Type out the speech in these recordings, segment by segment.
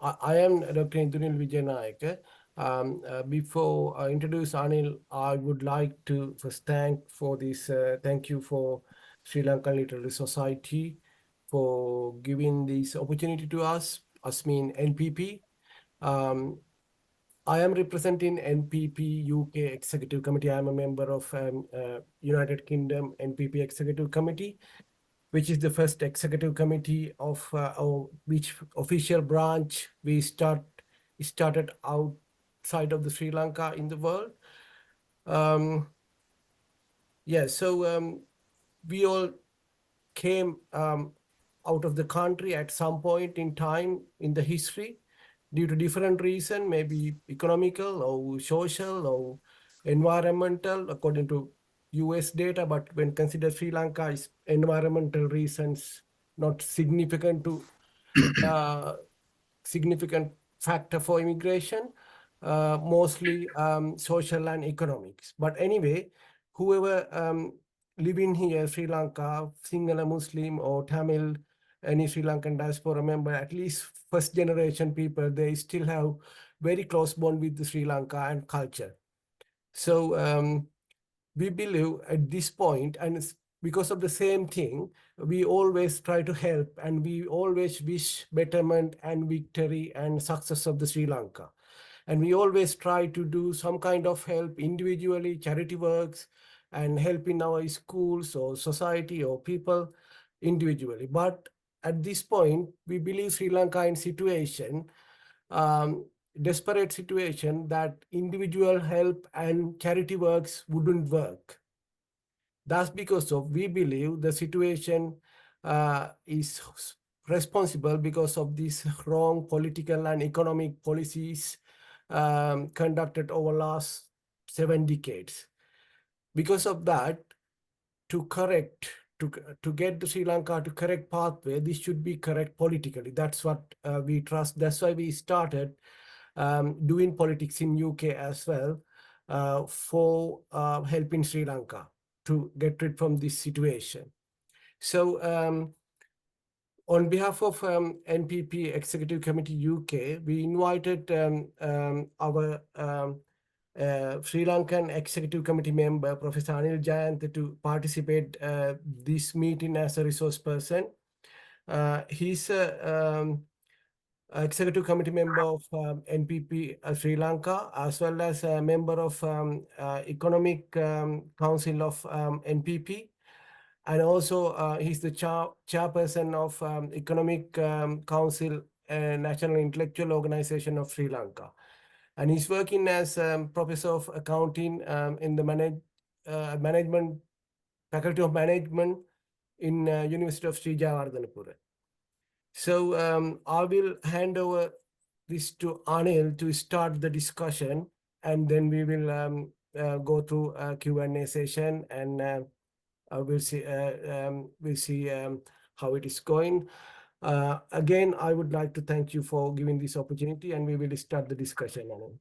I am Dr. Indranil Vijayanayake. Before I introduce Anil, I would like to first thank you for Sri Lankan Literary Society for giving this opportunity to us mean NPP. Um, I am representing NPP UK Executive Committee. I am a member of United Kingdom NPP Executive Committee, which is the first executive committee of which official branch we started outside of the Sri Lanka in the world. So we all came out of the country at some point in time in the history due to different reasons, maybe economical or social or environmental, according to US data. But when considered Sri Lanka, is environmental reasons not significant to significant factor for immigration, mostly social and economics. But anyway, whoever living here, Sri Lanka, Sinhala Muslim or Tamil, any Sri Lankan diaspora member, at least first generation people, they still have very close bond with the Sri Lanka and culture. So we believe at this point, and because of the same thing, we always try to help and we always wish betterment and victory and success of the Sri Lanka. And we always try to do some kind of help individually, charity works, and help in our schools or society or people individually. But at this point, we believe Sri Lanka in situation, desperate situation that individual help and charity works wouldn't work. That's because of we believe the situation is responsible because of these wrong political and economic policies conducted over last 7 decades. Because of that, to get the Sri Lanka to correct pathway, this should be correct politically. That's what we trust. That's why we started doing politics in UK as well for helping Sri Lanka to get rid from this situation. So on behalf of NPP Executive Committee UK, we invited our Sri Lankan Executive Committee member, Professor Anil Jayantha, to participate this meeting as a resource person. He's a Executive Committee member of NPP Sri Lanka, as well as a member of Economic Council of NPP. And also he's the chairperson of Economic Council, National Intellectual Organization of Sri Lanka. And he's working as Professor of Accounting in the Management Faculty of Management in University of Sri Jayewardenepura. So I will hand over this to Anil to start the discussion, and then we will go through a Q&A session, and we'll see how it is going. Again, I would like to thank you for giving this opportunity, and we will start the discussion, Anil.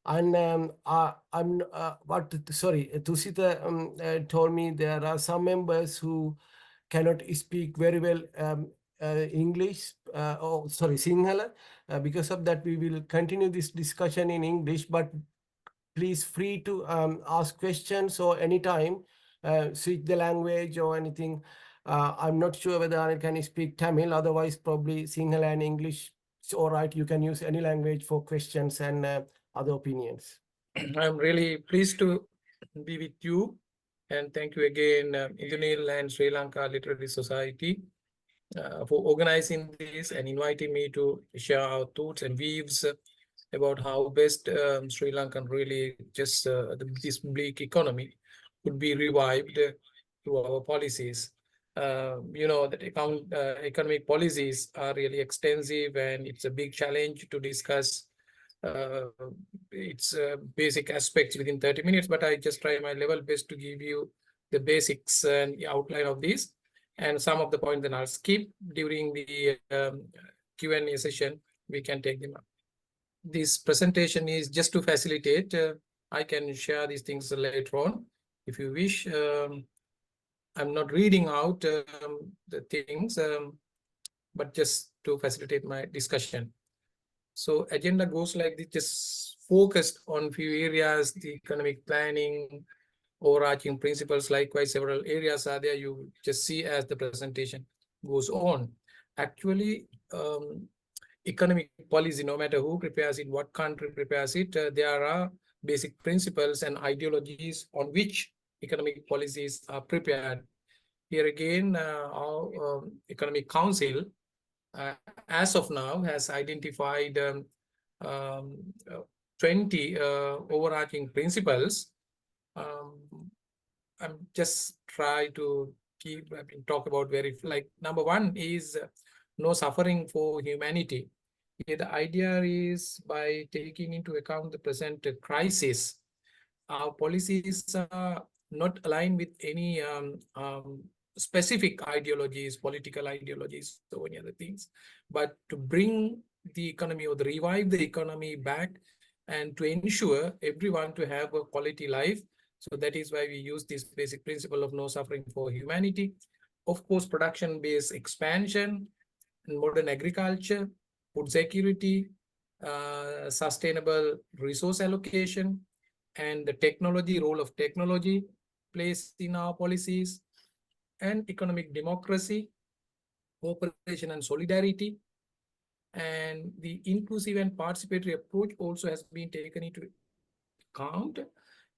And Tusita told me there are some members who cannot speak very well English, Sinhala. Because of that, we will continue this discussion in English, but please free to ask questions or anytime switch the language or anything. I'm not sure whether I can speak Tamil, otherwise probably Sinhala and English. It's all right, you can use any language for questions and other opinions. I'm really pleased to be with you, and thank you again, Indranil and Sri Lanka Literary Society for organizing this and inviting me to share our thoughts and views about how best Sri Lankan really just this bleak economy could be revived through our policies. You know that economic policies are really extensive, and it's a big challenge to discuss its basic aspects within 30 minutes, but I just try my level best to give you the basics and the outline of this, and some of the points then I'll skip during the Q&A session. We can take them up. This presentation is just to facilitate. I can share these things later on if you wish. I'm not reading out the things. but just to facilitate my discussion. So agenda goes like this, just focused on few areas, the economic planning, overarching principles. Likewise, several areas are there. You just see as the presentation goes on. Actually, economic policy, no matter who prepares it, what country prepares it, there are basic principles and ideologies on which economic policies are prepared. Here again, our Economic Council, as of now, has identified um, uh, 20 overarching principles. I'm just try to talk about like number one is no suffering for humanity. Here the idea is by taking into account the present crisis, our policies are not aligned with any specific ideologies, political ideologies, or any other things, but to bring the economy or revive the economy back and to ensure everyone to have a quality life. So that is why we use this basic principle of no suffering for humanity. Of course, production-based expansion and modern agriculture, food security, sustainable resource allocation, and the technology, role of technology plays in our policies, and economic democracy, cooperation and solidarity, and the inclusive and participatory approach also has been taken into account.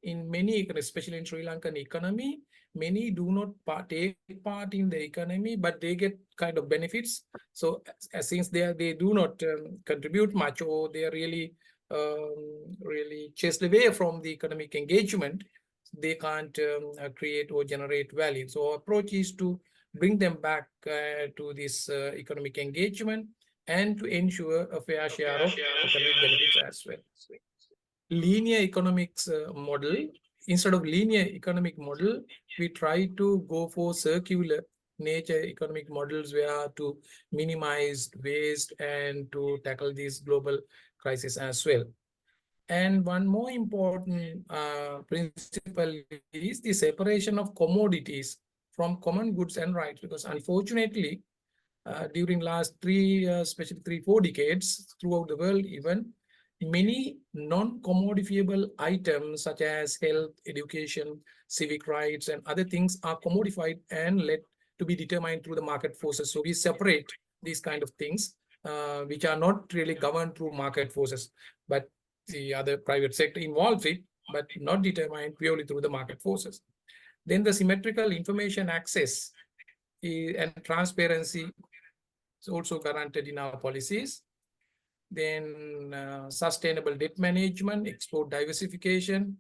In many, especially in Sri Lankan economy, many do not take part in the economy, but they get kind of benefits. So since they do not contribute much, or they are really chased away from the economic engagement, they can't create or generate value. So our approach is to bring them back to this economic engagement and to ensure a fair share of economic benefits as well. Linear economics model, instead of linear economic model, we try to go for circular nature economic models where to minimize waste and to tackle these global crisis as well. And one more important principle is the separation of commodities from common goods and rights, because unfortunately, during last especially 3-4 decades throughout the world, even many non-commodifiable items such as health, education, civic rights, and other things are commodified and let to be determined through the market forces. So we separate these kind of things, which are not really governed through market forces, but the other private sector involves it, but not determined purely through the market forces. Then the symmetrical information access and transparency is also guaranteed in our policies. Then sustainable debt management, export diversification,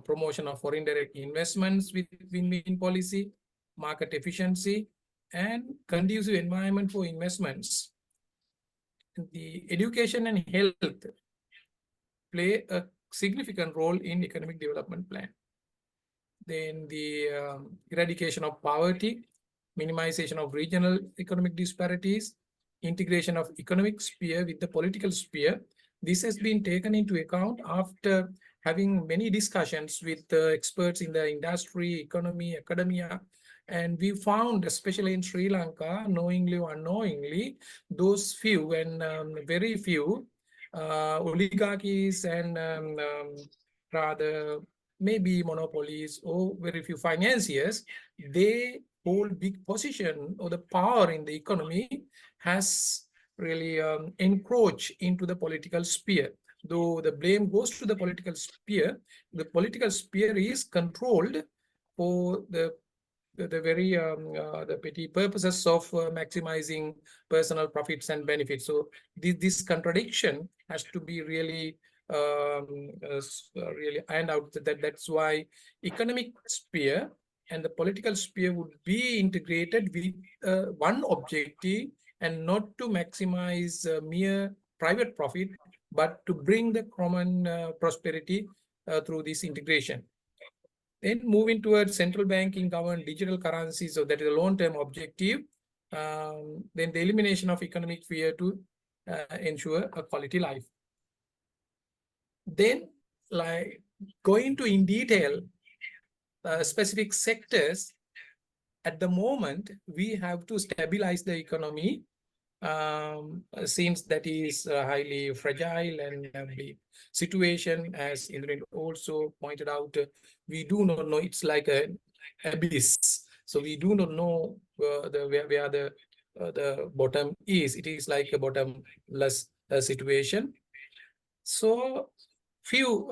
promotion of foreign direct investments with win-win policy, market efficiency, and conducive environment for investments. The education and health play a significant role in economic development plan. Then the eradication of poverty, minimization of regional economic disparities, integration of economic sphere with the political sphere. This has been taken into account after having many discussions with experts in the industry, economy, academia. And we found, especially in Sri Lanka, knowingly or unknowingly, those few and very few oligarchies and rather maybe monopolies or very few financiers, they hold big position or the power in the economy has really encroached into the political sphere. Though the blame goes to the political sphere is controlled for the very the petty purposes of maximizing personal profits and benefits. So this contradiction has to be really really ironed out. That's why economic sphere and the political sphere would be integrated with one objective, and not to maximize mere private profit, but to bring the common prosperity through this integration. Then moving towards central banking governed digital currencies, so that is a long-term objective. Then the elimination of economic fear to ensure a quality life. Then, like going to in detail specific sectors at the moment, we have to stabilize the economy, since that is highly fragile, and the situation, as Indra also pointed out, we do not know. It's like an abyss. So we do not know where the bottom is. It is like a bottomless situation. So few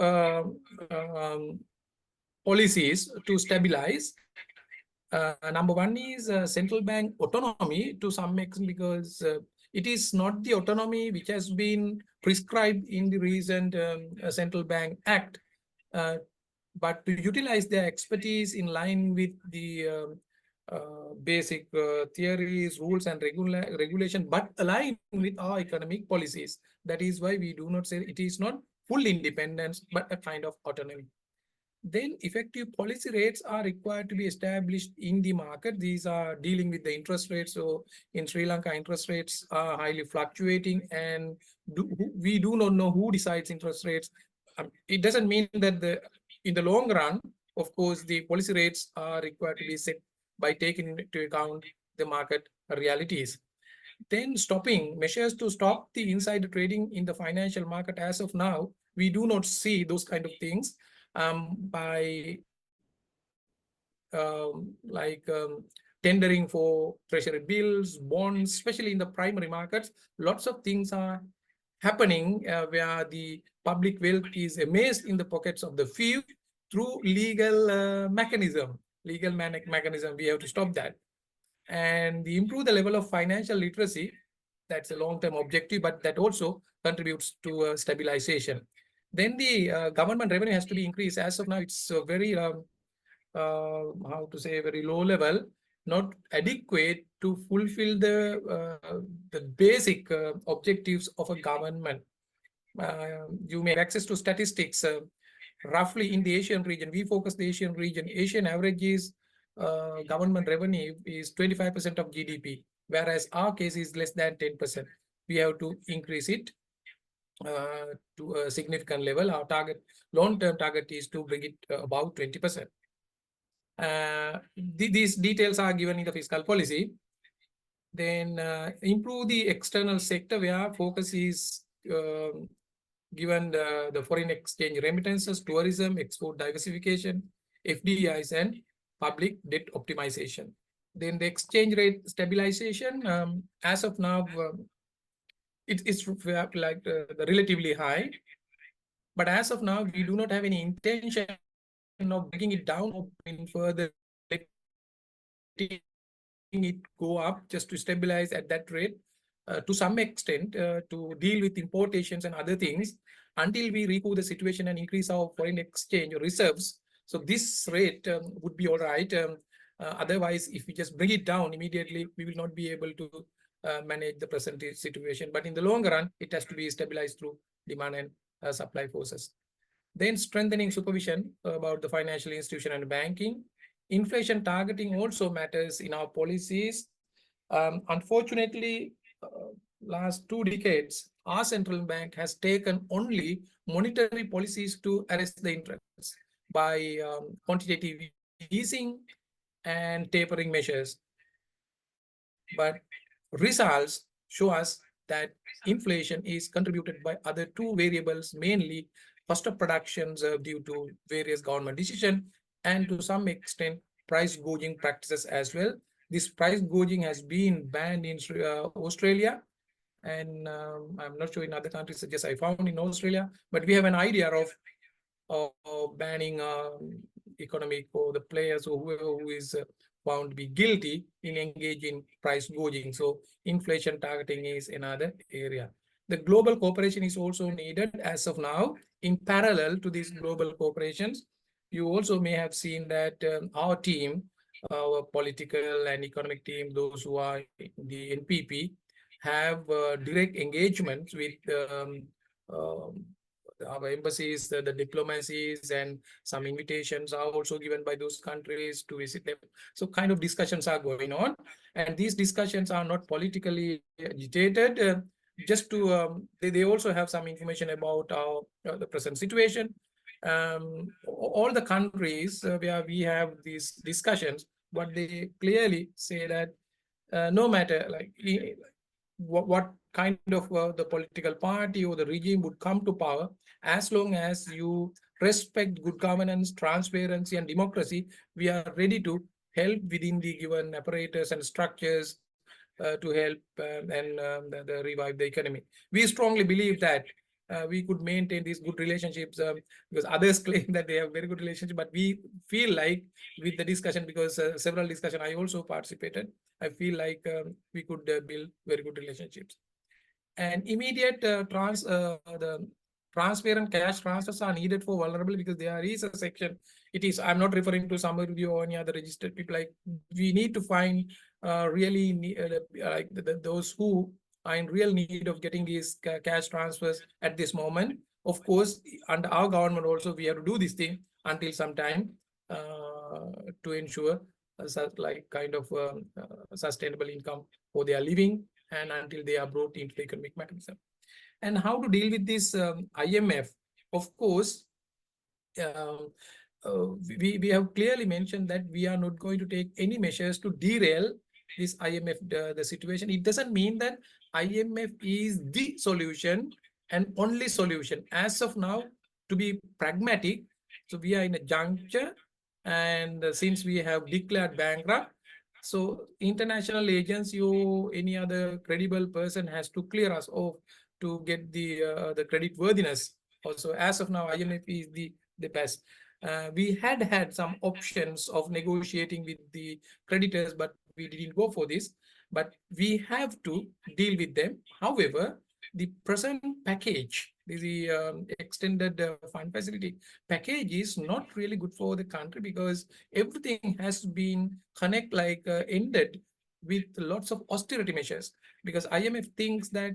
policies to stabilize. Number one is central bank autonomy to some extent, because it is not the autonomy which has been prescribed in the recent Central Bank Act, but to utilize their expertise in line with the basic theories, rules, and regulation, but align with our economic policies. That is why we do not say it is not full independence, but a kind of autonomy. Then effective policy rates are required to be established in the market. These are dealing with the interest rates. So in Sri Lanka, interest rates are highly fluctuating, and we do not know who decides interest rates. It doesn't mean that in the long run, of course, the policy rates are required to be set by taking into account the market realities. Then stopping measures to stop the insider trading in the financial market. As of now, we do not see those kind of things by tendering for treasury bills, bonds, especially in the primary markets. Lots of things are happening where the public wealth is amassed in the pockets of the few through legal mechanism. Mechanism, we have to stop that. And improve the level of financial literacy. That's a long-term objective, but that also contributes to stabilization. Then the government revenue has to be increased. As of now, it's very, how to say, very low level, not adequate to fulfill the basic objectives of a government. You may have access to statistics. Roughly in the Asian region, we focus the Asian region. Asian average is government revenue is 25% of GDP, whereas our case is less than 10%. We have to increase it to a significant level. Our target, long-term target, is to bring it about 20%. These details are given in the fiscal policy. Then improve the external sector, where focus is given the foreign exchange remittances, tourism, export diversification, FDIs, and public debt optimization. Then the exchange rate stabilization, as of now, it's like relatively high. But as of now, we do not have any intention of breaking it down or in further letting it go up, just to stabilize at that rate to some extent to deal with importations and other things until we recoup the situation and increase our foreign exchange reserves. So this rate would be all right. Otherwise, if we just bring it down immediately, we will not be able to manage the present situation. But in the long run, it has to be stabilized through demand and supply forces. Then strengthening supervision about the financial institution and banking. Inflation targeting also matters in our policies. Unfortunately, last 2 decades, our central bank has taken only monetary policies to arrest the interest by quantitative easing and tapering measures. But results show us that inflation is contributed by other 2 variables, mainly cost of productions due to various government decisions, and to some extent price gouging practices as well. This price gouging has been banned in Australia, and I'm not sure in other countries, just I found in Australia, but we have an idea of banning economic or the players or whoever who is found to be guilty in engaging price gouging. So inflation targeting is another area. The global cooperation is also needed as of now. In parallel to these global cooperations, you also may have seen that our team, our political and economic team, those who are in the NPP, have direct engagements with our embassies, the diplomacies, and some invitations are also given by those countries to visit them. So kind of discussions are going on, and these discussions are not politically agitated. Just to they also have some information about our the present situation. All the countries where we have these discussions what they clearly say that no matter what kind of the political party or the regime would come to power, as long as you respect good governance, transparency, and democracy, we are ready to help within the given apparatus and structures to help and revive the economy. We strongly believe that we could maintain these good relationships because others claim that they have very good relationships, but we feel like with the discussion, because several discussion I also participated, I feel like we could build very good relationships. And immediate the transparent cash transfers are needed for vulnerable, because there is a section. It is, I'm not referring to summary review or any other registered people. Like, we need to find really like those who are in real need of getting these cash transfers at this moment. Of course, under our government also, we have to do this thing until some time to ensure like kind of sustainable income for their living, and until they are brought into the economic mechanism. And how to deal with this IMF? Of course, um, we have clearly mentioned that we are not going to take any measures to derail this IMF, the situation. It doesn't mean that IMF is the solution and only solution. As of now, to be pragmatic, so we are in a juncture, and since we have declared bankrupt, so international agency or any other credible person has to clear us off to get the credit worthiness. Also, as of now, IMF is the best. We had some options of negotiating with the creditors, but we didn't go for this. But we have to deal with them. However, the present package, the extended fund facility package, is not really good for the country, because everything has been ended with lots of austerity measures. Because IMF thinks that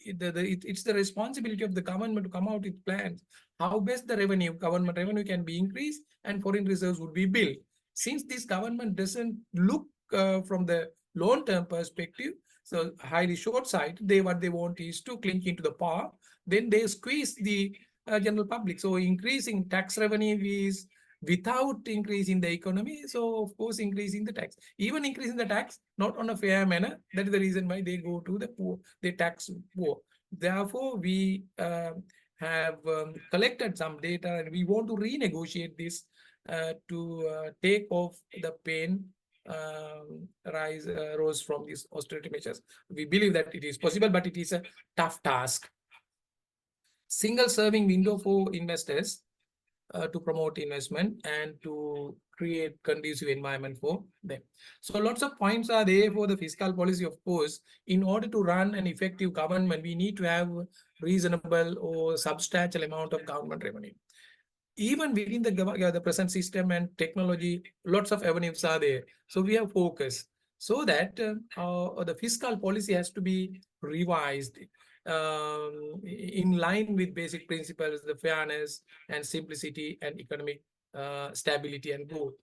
it's the responsibility of the government to come out with plans how best the government revenue can be increased and foreign reserves would be built. Since this government doesn't look from the long-term perspective, so highly short-sighted, what they want is to cling into the power, then they squeeze the general public. So increasing tax revenue is without increasing the economy. So of course, increasing the tax, even increasing the tax, not on a fair manner. That is the reason why they go to the poor, they tax poor. Therefore, we have collected some data, and we want to renegotiate this to take off the pain rose from these austerity measures. We believe that it is possible, but it is a tough task. Single serving window for investors to promote investment and to create conducive environment for them. So lots of points are there for the fiscal policy. Of course, in order to run an effective government, we need to have reasonable or substantial amount of government revenue. Even within the present system and technology, lots of avenues are there. So we have focus so that the fiscal policy has to be revised in line with basic principles, the fairness and simplicity and economic stability and growth.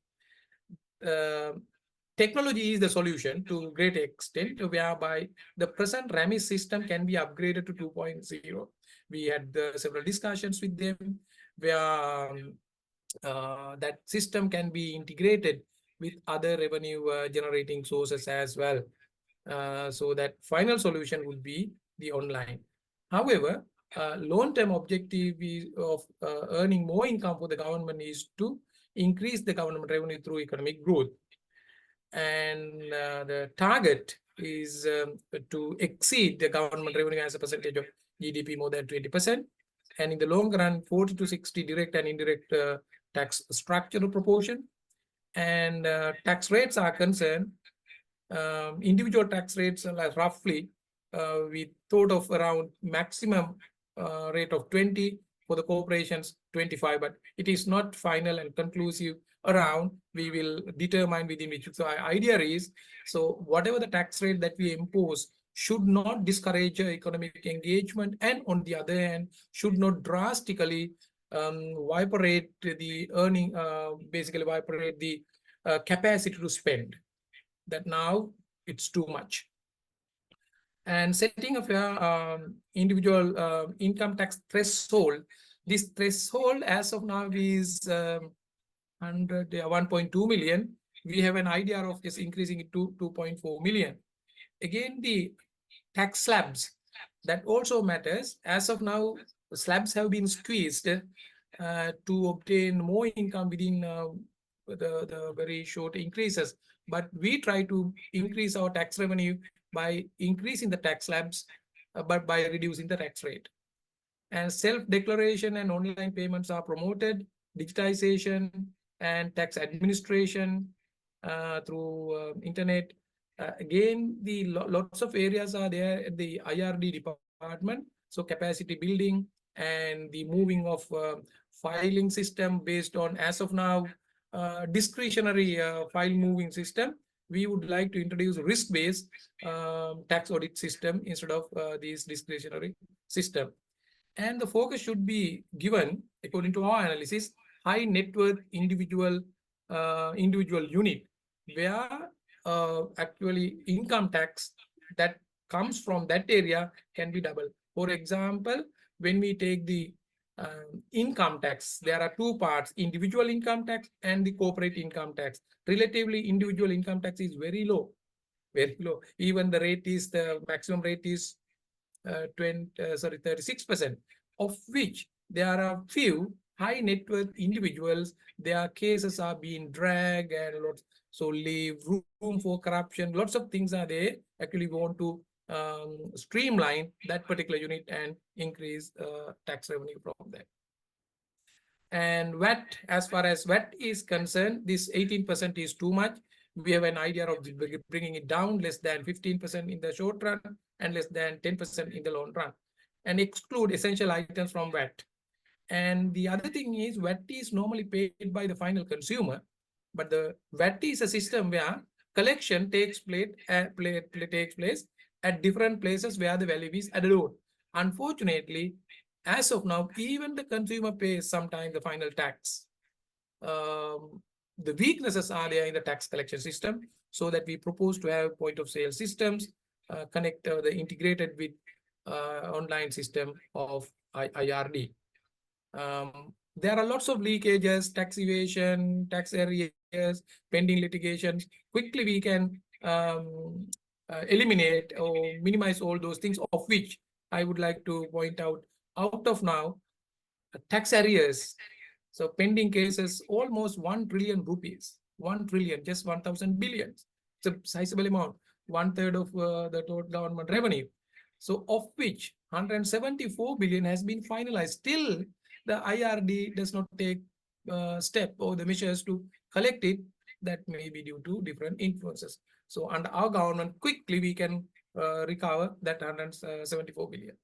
Technology is the solution to a great extent, whereby the present RAMIS system can be upgraded to 2.0. We had several discussions with them where that system can be integrated with other revenue generating sources as well. So that final solution would be the online. However, long-term objective of earning more income for the government is to increase the government revenue through economic growth. And the target is to exceed the government revenue as a percentage of GDP more than 20%. And in the long run, 40 to 60 direct and indirect tax structural proportion. And tax rates are concerned, individual tax rates are like roughly, we thought of around maximum rate of 20, for the corporations 25, but it is not final and conclusive around. We will determine within which. So our idea is, so whatever the tax rate that we impose should not discourage economic engagement, and on the other hand, should not drastically vibrate the earning, basically vibrate the capacity to spend. That now it's too much. And setting of individual income tax threshold. This threshold as of now is 1.2 million. we have an idea of just increasing it to 2.4 million. Again, the tax slabs, that also matters. As of now, slabs have been squeezed to obtain more income within the very short increases. But we try to increase our tax revenue by increasing the tax slabs, but by reducing the tax rate. And self-declaration and online payments are promoted, digitization and tax administration through internet. Again, the lots of areas are there at the IRD department. So capacity building and the moving of filing system based on, as of now, discretionary file moving system. We would like to introduce risk-based tax audit system instead of this discretionary system. And the focus should be given, according to our analysis, high net worth individual unit, where actually income tax that comes from that area can be double. For example, when we take the income tax, there are two parts: individual income tax and the corporate income tax. Relatively, individual income tax is very low, very low. Even the maximum rate is 36%, of which there are few high net worth individuals. Their cases are being dragged and lots, so leave room for corruption. Lots of things are there. Actually, we want to streamline that particular unit and increase tax revenue from that. And VAT, as far as VAT is concerned, this 18% is too much. We have an idea of bringing it down less than 15% in the short run and less than 10% in the long run, and exclude essential items from VAT. And the other thing is, VAT is normally paid by the final consumer, but the VAT is a system where collection takes place at different places where the value is added on. Unfortunately, as of now, even the consumer pays sometimes the final tax. The weaknesses are there in the tax collection system, so that we propose to have point of sale systems, connect the integrated with online system of IRD. There are lots of leakages, tax evasion, tax arrears, pending litigations. Quickly we can eliminate or minimize all those things, of which I would like to point out of now, tax arrears. So pending cases, almost 1 trillion rupees, 1 trillion, just 1,000 billion. It's a sizable amount, 1/3 of the total government revenue. So of which 174 billion has been finalized. Still, the IRD does not take step or the measures to collect it. That may be due to different influences. So under our government, quickly we can recover that 174 billion.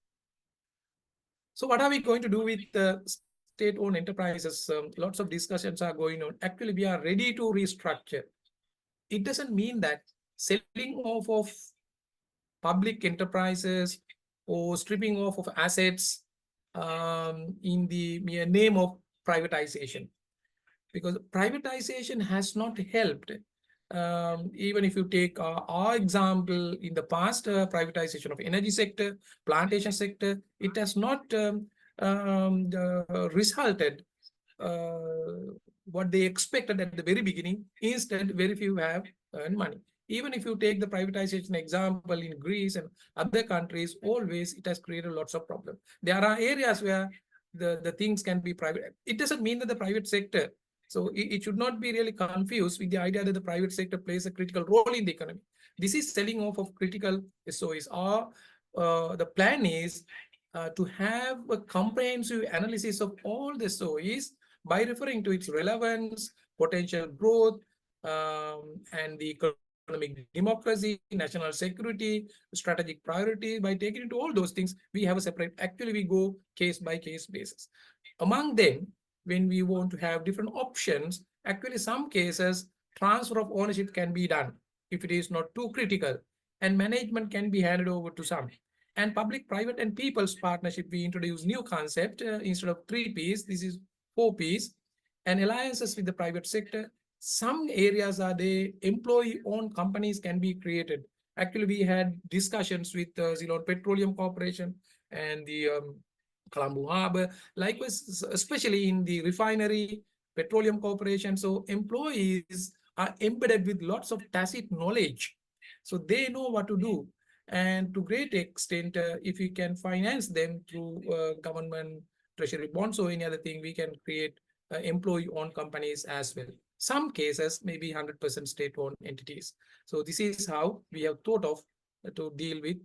So what are we going to do with the state-owned enterprises? Lots of discussions are going on. Actually, we are ready to restructure. It doesn't mean that selling off of public enterprises or stripping off of assets in the mere name of privatization, because privatization has not helped. Even if you take our example in the past, privatization of energy sector, plantation sector, it has not resulted what they expected at the very beginning. Instead, very few have earned money. Even if you take the privatization example in Greece and other countries, always it has created lots of problems. There are areas where the things can be private. It doesn't mean that the private sector, so it should not be really confused with the idea that the private sector plays a critical role in the economy. This is selling off of critical SOEs. The plan is to have a comprehensive analysis of all the SOEs by referring to its relevance, potential growth, and the economic democracy, national security, strategic priority. By taking into all those things, we have a separate, actually we go case by case basis. Among them, when we want to have different options, actually some cases, transfer of ownership can be done if it is not too critical, and management can be handed over to some. And public, private, and people's partnership, we introduce new concept. Instead of 3 Ps, this is 4 Ps, and alliances with the private sector. Some areas are the employee-owned companies can be created. Actually, we had discussions with Ceylon Petroleum Corporation and the Colombo Harbor, likewise, especially in the refinery, petroleum corporation. So employees are embedded with lots of tacit knowledge. So they know what to do. And to great extent, if we can finance them through government treasury bonds or any other thing, we can create employee-owned companies as well. Some cases, maybe 100% state-owned entities. So this is how we have thought of to deal with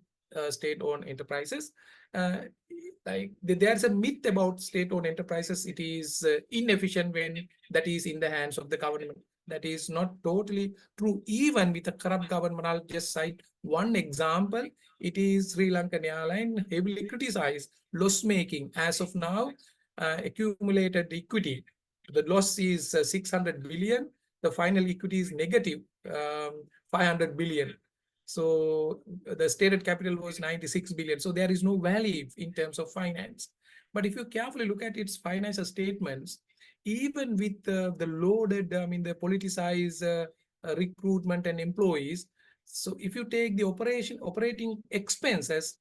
state-owned enterprises. Like there's a myth about state-owned enterprises. It is inefficient when that is in the hands of the government. That is not totally true. Even with a corrupt government, I'll just cite one example. It is Sri Lankan airline, heavily criticized, loss-making. As of now, accumulated equity, the loss is 600 billion. The final equity is negative 500 billion. So the stated capital was 96 billion. So there is no value in terms of finance. But if you carefully look at its financial statements, even with the loaded, the politicized recruitment and employees, so if you take the operating expenses,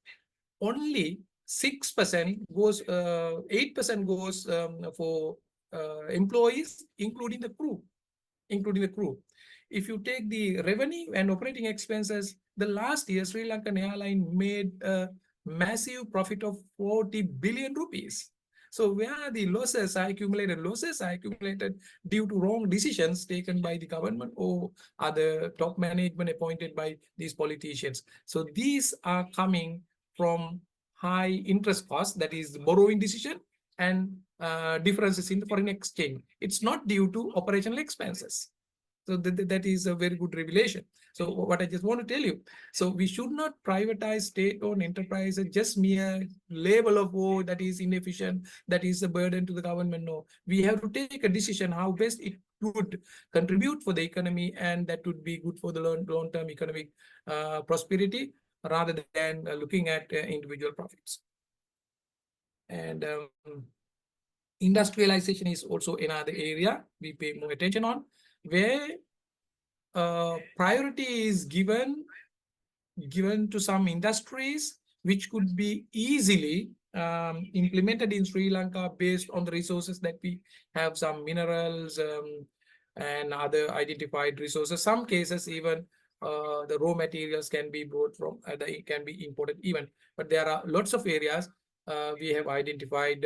only 6% goes, 8% goes for employees, including the crew. If you take the revenue and operating expenses, the last year Sri Lankan airline made a massive profit of 40 billion rupees. So where the losses are accumulated, due to wrong decisions taken by the government or other top management appointed by these politicians. So these are coming from high interest costs, that is the borrowing decision, and differences in the foreign exchange. It's not due to operational expenses. So that is a very good revelation. So what I just want to tell you, so we should not privatize state-owned enterprises just mere label of, oh, that is inefficient, that is a burden to the government. No, we have to take a decision how best it would contribute for the economy, and that would be good for the long-term economic prosperity, rather than looking at individual profits. And industrialization is also another area we pay more attention on, where priority is given to some industries which could be easily implemented in Sri Lanka based on the resources that we have, some minerals and other identified resources. Some cases even the raw materials can be brought from, they can be imported even. But there are lots of areas we have identified,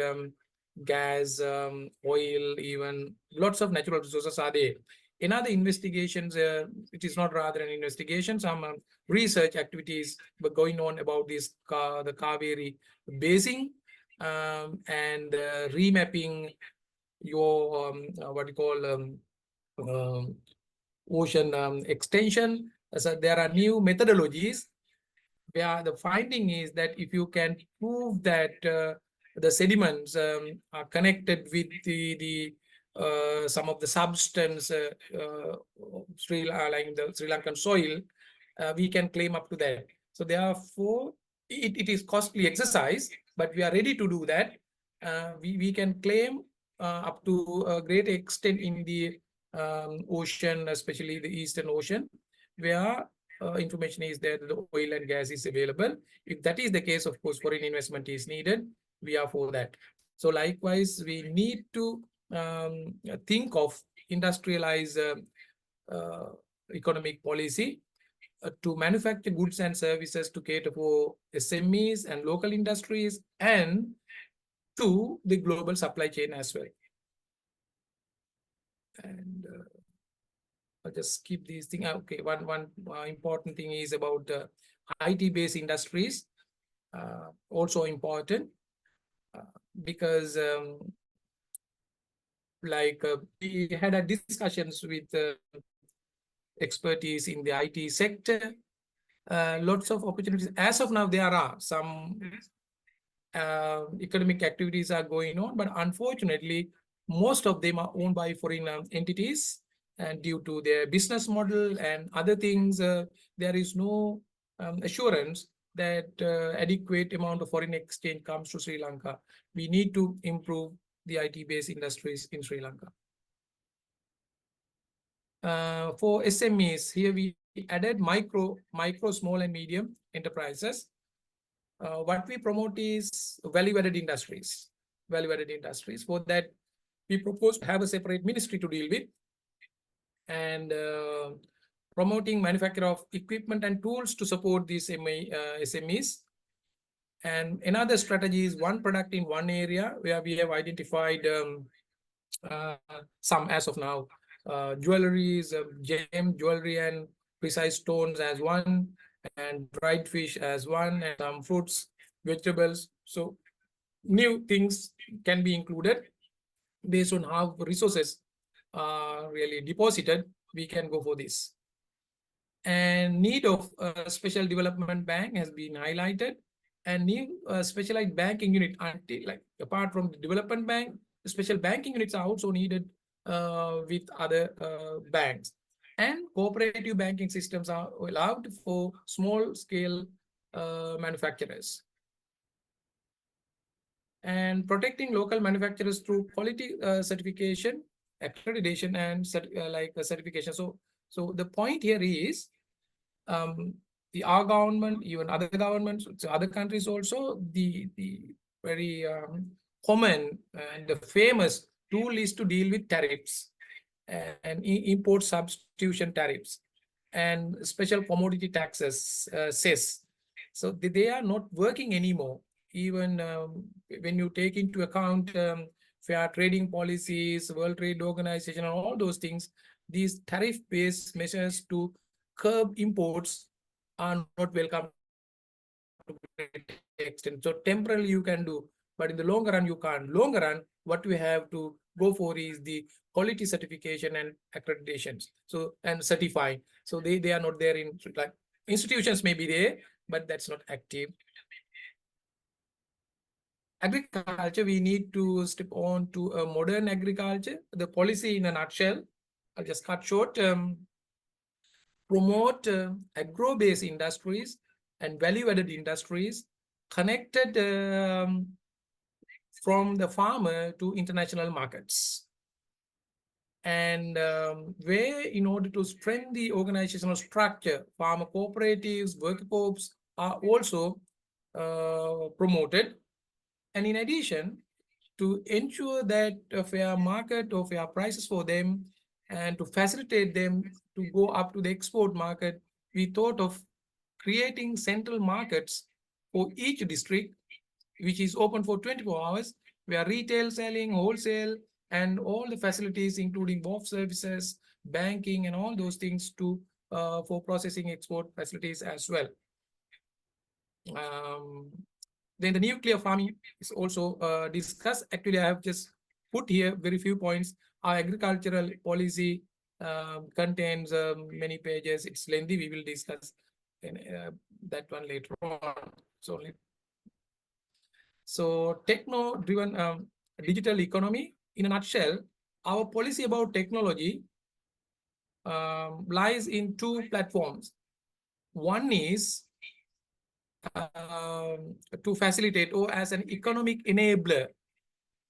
gas, oil, even lots of natural resources are there. In other investigations, it is not rather an investigation, some research activities were going on about this the Kaveri basin, and remapping your what you call ocean extension. So there are new methodologies where the finding is that if you can prove that the sediments are connected with the some of the substance like the Sri Lankan soil, we can claim up to that. So therefore, it is costly exercise, but we are ready to do that. We can claim up to a great extent in the ocean, especially the Eastern Ocean, where information is that the oil and gas is available. If that is the case, of course, foreign investment is needed. We are for that. So likewise, we need to think of industrialized economic policy to manufacture goods and services to cater for SMEs and local industries, and to the global supply chain as well. And I'll just skip these things. Okay, one important thing is about IT-based industries, also important, because we had a discussions with expertise in the IT sector. Lots of opportunities. As of now, there are some economic activities are going on, but unfortunately, most of them are owned by foreign entities, and due to their business model and other things, there is no assurance that adequate amount of foreign exchange comes to Sri Lanka. We need to improve the IT-based industries in Sri Lanka. For SMEs, here we added micro, small and medium enterprises. What we promote is value-added industries. For that, we propose to have a separate ministry to deal with. and promoting manufacture of equipment and tools to support these SMEs. And another strategy is one product in one area, where we have identified some as of now, jewelries, gem jewelry and precise stones as one, and dried fish as one, and some fruits, vegetables. So new things can be included based on how resources are really deposited. We can go for this. And need of a special development bank has been highlighted, and new specialized banking unit, until like apart from the development bank, the special banking units are also needed with other banks, and cooperative banking systems are allowed for small scale manufacturers, and protecting local manufacturers through quality certification, accreditation, and certification. So the point here is, our government, even other governments, so other countries also, the very common and the famous tool is to deal with tariffs and import substitution tariffs and special commodity taxes, cess. So they are not working anymore. Even when you take into account fair trading policies, World Trade Organization, and all those things, these tariff-based measures to curb imports are not welcome to great extent. So temporarily you can do, but in the longer run you can't. Longer run, what we have to go for is the quality certification and accreditations. So, and certifying. So they are not there in, like, institutions may be there, but that's not active. Agriculture, we need to step on to a modern agriculture. The policy in a nutshell, I'll just cut short. Promote agro-based industries and value-added industries connected from the farmer to international markets. And where, in order to strengthen the organizational structure, farmer cooperatives, worker corps are also promoted. And in addition, to ensure that a fair market or fair prices for them, and to facilitate them to go up to the export market, we thought of creating central markets for each district, which is open for 24 hours, where retail, selling, wholesale, and all the facilities, including both services, banking, and all those things to for processing export facilities as well. Then the nuclear farming is also discussed. Actually, I have just put here very few points. Our agricultural policy contains many pages. It's lengthy. We will discuss that one later on. So techno-driven digital economy, in a nutshell, our policy about technology lies in two platforms. One is to facilitate or as an economic enabler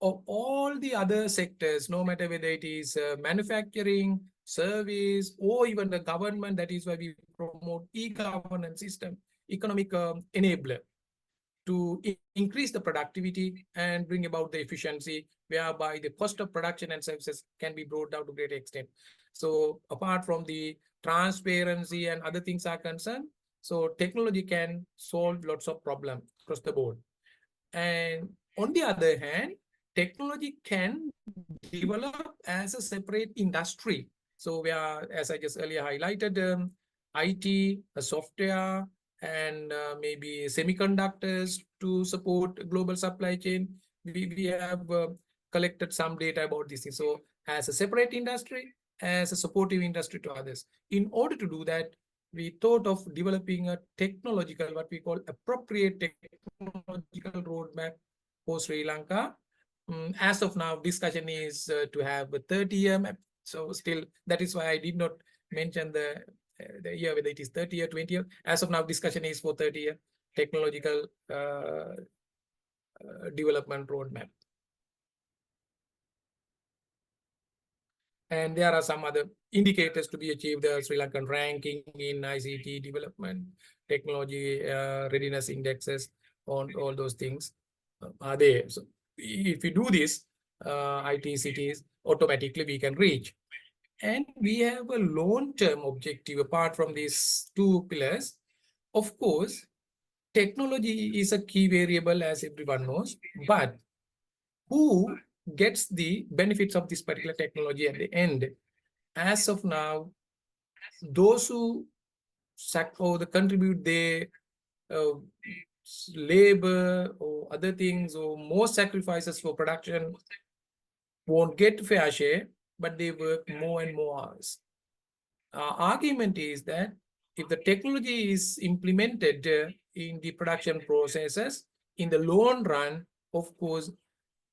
of all the other sectors, no matter whether it is manufacturing, service, or even the government. That is why we promote e-governance system, economic enabler, to increase the productivity and bring about the efficiency, whereby the cost of production and services can be brought down to a great extent. So apart from the transparency and other things are concerned, so technology can solve lots of problems across the board. And on the other hand, technology can develop as a separate industry. So we are, as I just earlier highlighted, IT, software, and maybe semiconductors to support global supply chain. We have collected some data about this thing. So as a separate industry, as a supportive industry to others. In order to do that, we thought of developing a technological, what we call appropriate technological roadmap for Sri Lanka. As of now, discussion is to have a 30-year map. So still, that is why I did not mention the year, whether it is 30 year, 20 year. As of now, discussion is for 30-year technological development roadmap. And there are some other indicators to be achieved. The Sri Lankan ranking in ICT development, technology readiness indexes, on all those things are there. So if you do this, IT cities, automatically we can reach. And we have a long-term objective apart from these two pillars. Of course, technology is a key variable, as everyone knows, but who gets the benefits of this particular technology at the end? As of now, those who or the contribute their uh, labor or other things or more sacrifices for production won't get fair share, but they work more and more hours. Our argument is that if the technology is implemented in the production processes, in the long run, of course,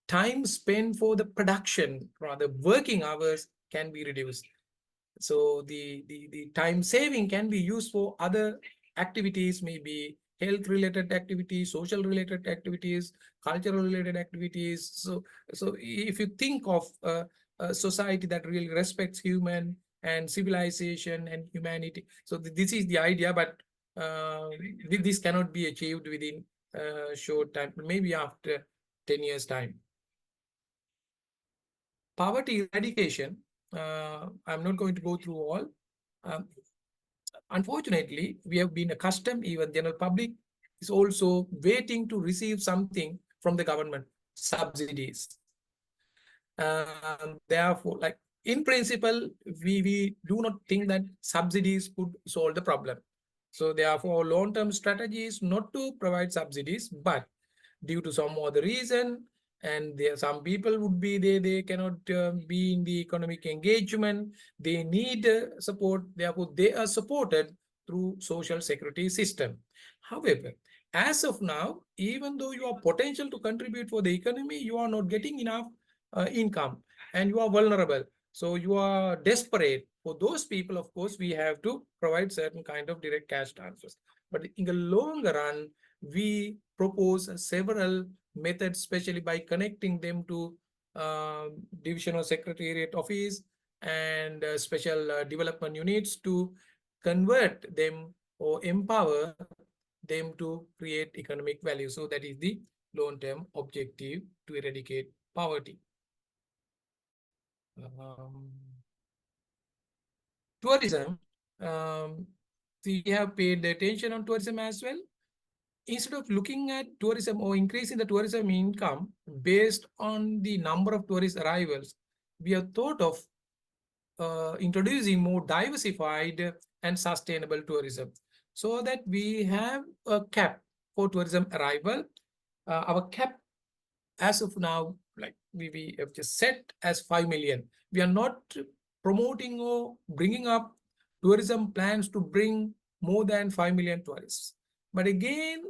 time spent for the production, rather working hours, can be reduced. So the time saving can be used for other activities, maybe health related activities, social related activities, cultural related activities. So if you think of a society that really respects human and civilization and humanity, so this is the idea, but this cannot be achieved within a short time, maybe after 10 years time. Poverty eradication, I'm not going to go through all. Um, Unfortunately, we have been accustomed, even general public is also waiting to receive something from the government, subsidies. Therefore, like in principle, we do not think that subsidies could solve the problem. So therefore, long-term strategy is not to provide subsidies, but due to some other reason, and there some people would be they cannot be in the economic engagement, they need support, therefore they are supported through social security system. However, as of now, even though you are potential to contribute for the economy, you are not getting enough income and you are vulnerable, so you are desperate. For those people, of course, we have to provide certain kind of direct cash transfers, but in the long run we propose several methods, especially by connecting them to divisional secretariat office and special development units to convert them or empower them to create economic value. So that is the long-term objective, to eradicate poverty. Tourism, we have paid attention on tourism as well. Instead of looking at tourism or increasing the tourism income based on the number of tourist arrivals, we have thought of introducing more diversified and sustainable tourism, so that we have a cap for tourism arrival. Our cap as of now, like we have just set as 5 million. We are not promoting or bringing up tourism plans to bring more than 5 million tourists. But again,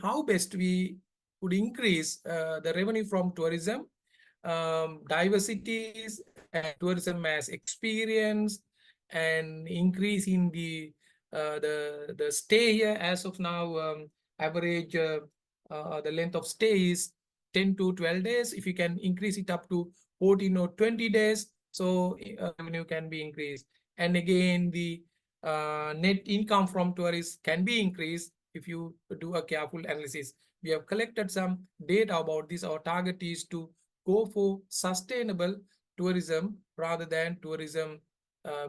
how best we could increase the revenue from tourism, diversities and tourism as experience, and increase in the stay here. As of now, average the length of stay is 10 to 12 days. If you can increase it up to 14 or 20 days, so revenue can be increased. And again, the net income from tourists can be increased if you do a careful analysis. We have collected some data about this. Our target is to go for sustainable tourism rather than tourism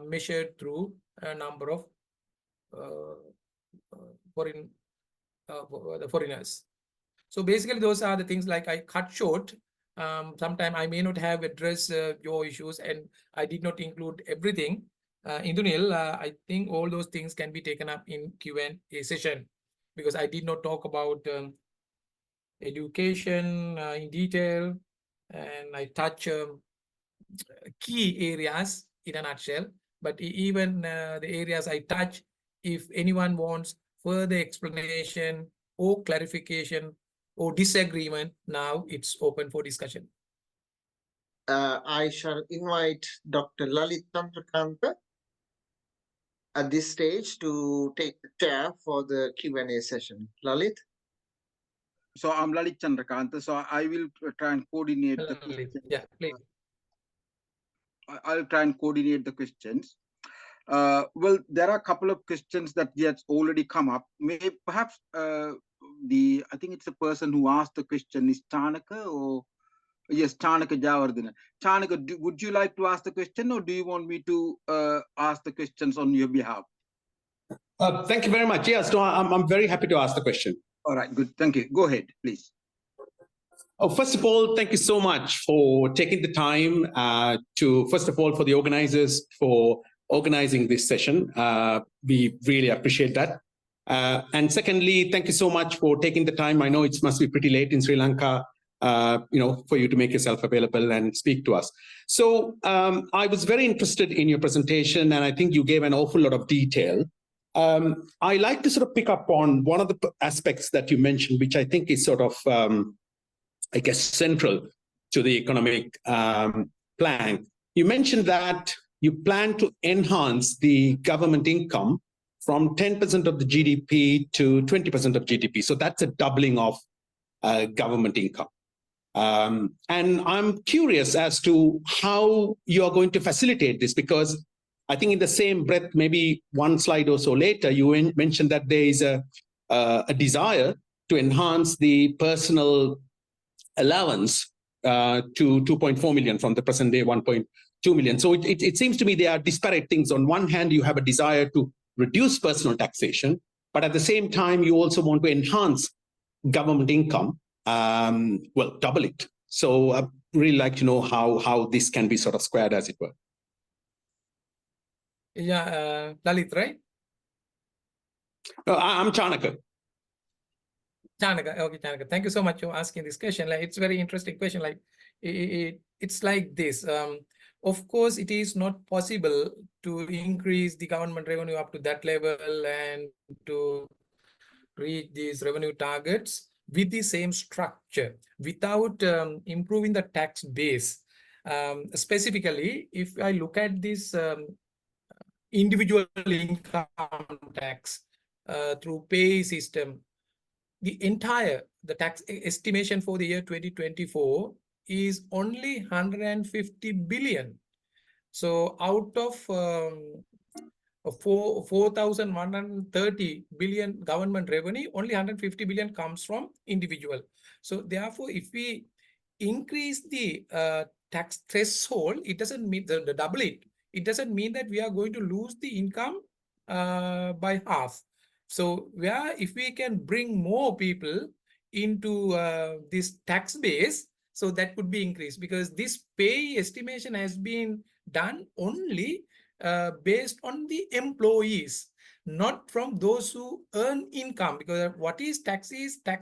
measured through a number of foreigners. So basically, those are the things. Like I cut short. Sometime I may not have addressed your issues, and I did not include everything. Indunil, I think all those things can be taken up in Q&A session, because I did not talk about education in detail, and I touch key areas in a nutshell. But even the areas I touch, if anyone wants further explanation or clarification or disagreement, now it's open for discussion. I shall invite Dr. Lalit Chandrakanta at this stage to take the chair for the Q&A session. Lalit? So I'm Lalit Chandrakanta. So I will try and coordinate the questions. Yeah, please. I'll try and coordinate the questions. Well, there are a couple of questions that yet already come up. Maybe perhaps I think it's the person who asked the question is Tanaka, or Yes, Chanaka Jayawardena. Chanaka, would you like to ask the question, or do you want me to ask the questions on your behalf? Thank you very much. Yes, no, I'm very happy to ask the question. All right, good. Thank you. Go ahead, please. Oh, first of all, thank you so much for taking the time first of all, for the organizers for organizing this session. We really appreciate that. And secondly, thank you so much for taking the time. I know it must be pretty late in Sri Lanka, for you to make yourself available and speak to us. So I was very interested in your presentation, and I think you gave an awful lot of detail. I like to sort of pick up on one of the aspects that you mentioned, which I think is sort of I guess, central to the economic plan. You mentioned that you plan to enhance the government income from 10% of the GDP to 20% of GDP. So that's a doubling of government income. And I'm curious as to how you are going to facilitate this, because I think in the same breath, maybe one slide or so later, you mentioned that there is a desire to enhance the personal allowance to 2.4 million from the present day 1.2 million. So it seems to me there are disparate things. On one hand, you have a desire to reduce personal taxation, but at the same time, you also want to enhance government income, double it. So I'd really like to know how this can be sort of squared, as it were. Yeah, Lalit, right? I'm Chanaka. Chanaka, okay, Chanaka. Thank you so much for asking this question. Like, it's a very interesting question. Like, it's like this. Of course, it is not possible to increase the government revenue up to that level and to reach these revenue targets with the same structure without improving the tax base. Specifically, if I look at this individual income tax through pay system, the tax estimation for the year 2024 is only 150 billion. So out of 4,130 billion government revenue, only 150 billion comes from individual. So therefore, if we increase the tax threshold, it doesn't mean the double it. It doesn't mean that we are going to lose the income by half. So if we can bring more people into this tax base, so that could be increased, because this pay estimation has been done only based on the employees, not from those who earn income, because what is tax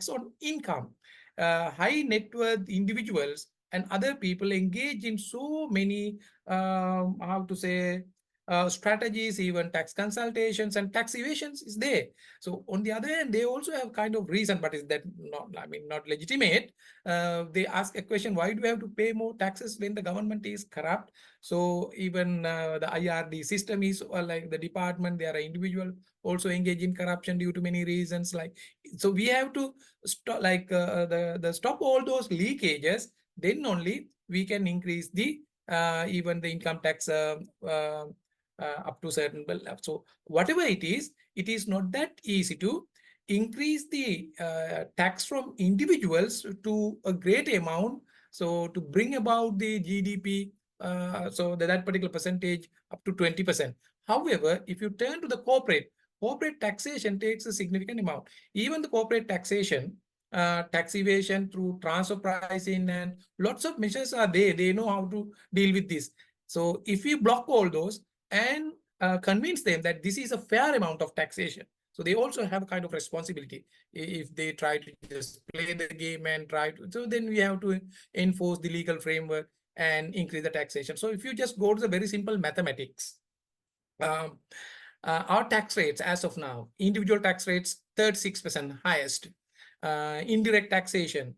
on income. High net worth individuals and other people engage in so many, strategies, even tax consultations and tax evasions is there. So on the other hand, they also have kind of reason, but is that not legitimate? They ask a question, why do we have to pay more taxes when the government is corrupt? So even the IRD system is like the department, there are individuals also engage in corruption due to many reasons. So we have to stop stop all those leakages. Then only we can increase the even the income tax up to certain level. So whatever it is not that easy to increase the tax from individuals to a great amount. So to bring about the GDP, so that particular percentage up to 20%. However, if you turn to the corporate taxation takes a significant amount. Even the corporate taxation, tax evasion through transfer pricing and lots of measures are there. They know how to deal with this. So if we block all those and convince them that this is a fair amount of taxation, so they also have a kind of responsibility. If they try to just play the game and so then we have to enforce the legal framework and increase the taxation. So if you just go to the very simple mathematics, our tax rates as of now, individual tax rates 36% highest, indirect taxation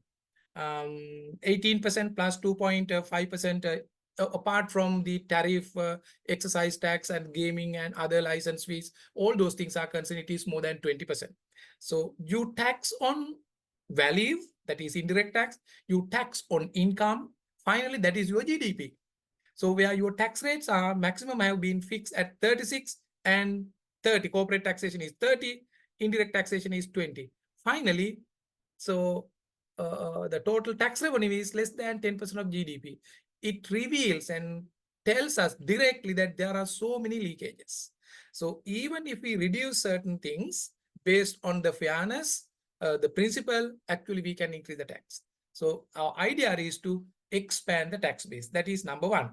18% plus 2.5%, apart from the tariff, excise tax and gaming and other license fees, all those things are considered, it is more than 20%. So you tax on value, that is indirect tax, you tax on income, finally that is your GDP. So where your tax rates are maximum have been fixed at 36 and 30, corporate taxation is 30, indirect taxation is 20. Finally, so the total tax revenue is less than 10% of GDP. It reveals and tells us directly that there are so many leakages. So even if we reduce certain things based on the fairness, the principle, actually we can increase the tax. So our idea is to expand the tax base. That is number one.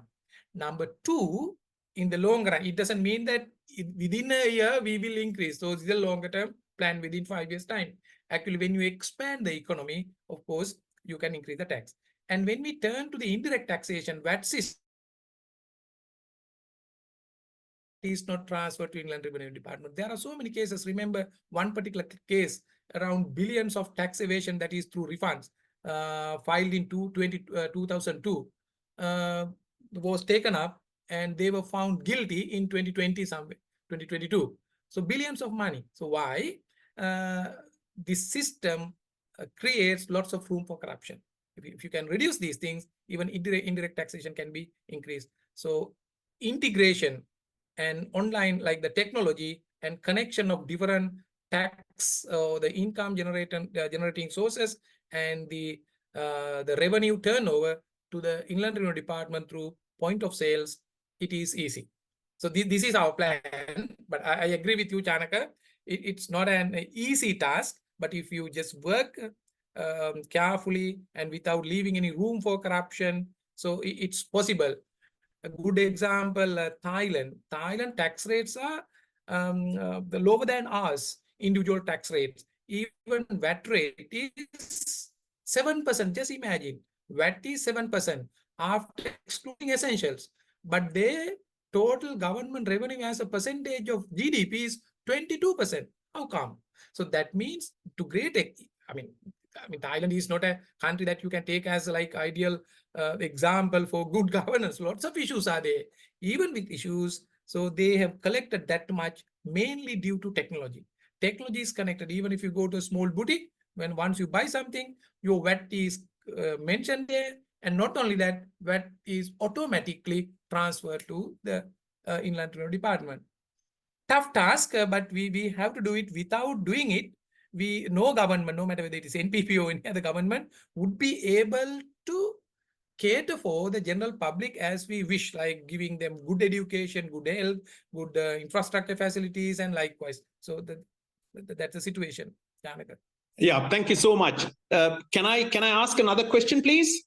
Number two, in the long run, it doesn't mean that within a year we will increase. So it's a longer term plan within 5 years' time. Actually, when you expand the economy, of course, you can increase the tax. And when we turn to the indirect taxation, VAT system is not transferred to Inland Revenue Department. There are so many cases. Remember one particular case around billions of tax evasion that is through refunds filed in 2002 was taken up, and they were found guilty in 2020 somewhere, 2022. So billions of money. So why? This system creates lots of room for corruption. If you can reduce these things, even indirect taxation can be increased. So integration and online, like the technology and connection of different tax or the income generating sources and the revenue turnover to the Inland Revenue Department through point of sales, it is easy. So this is our plan. But I agree with you, Chanaka. It's not an easy task, but if you just work carefully and without leaving any room for corruption, so it's possible. A good example, Thailand. Thailand tax rates are the lower than ours, individual tax rates. Even VAT rate is 7%. Just imagine, VAT is 7% after excluding essentials. But their total government revenue as a percentage of GDP is 22%. How come? So that means to great, I mean, Thailand is not a country that you can take as like ideal example for good governance. Lots of issues are there, even with issues. So they have collected that much mainly due to technology. Technology is connected. Even if you go to a small boutique, when once you buy something, your VAT is mentioned there. And not only that, VAT is automatically transferred to the Inland Revenue Department. Tough task, but we have to do it. Without doing it, no government, no matter whether it is NPP or any other government, would be able to cater for the general public as we wish, like giving them good education, good health, good infrastructure facilities, and likewise. So that's the situation. Janaka. Yeah, thank you so much. Can I ask another question, please?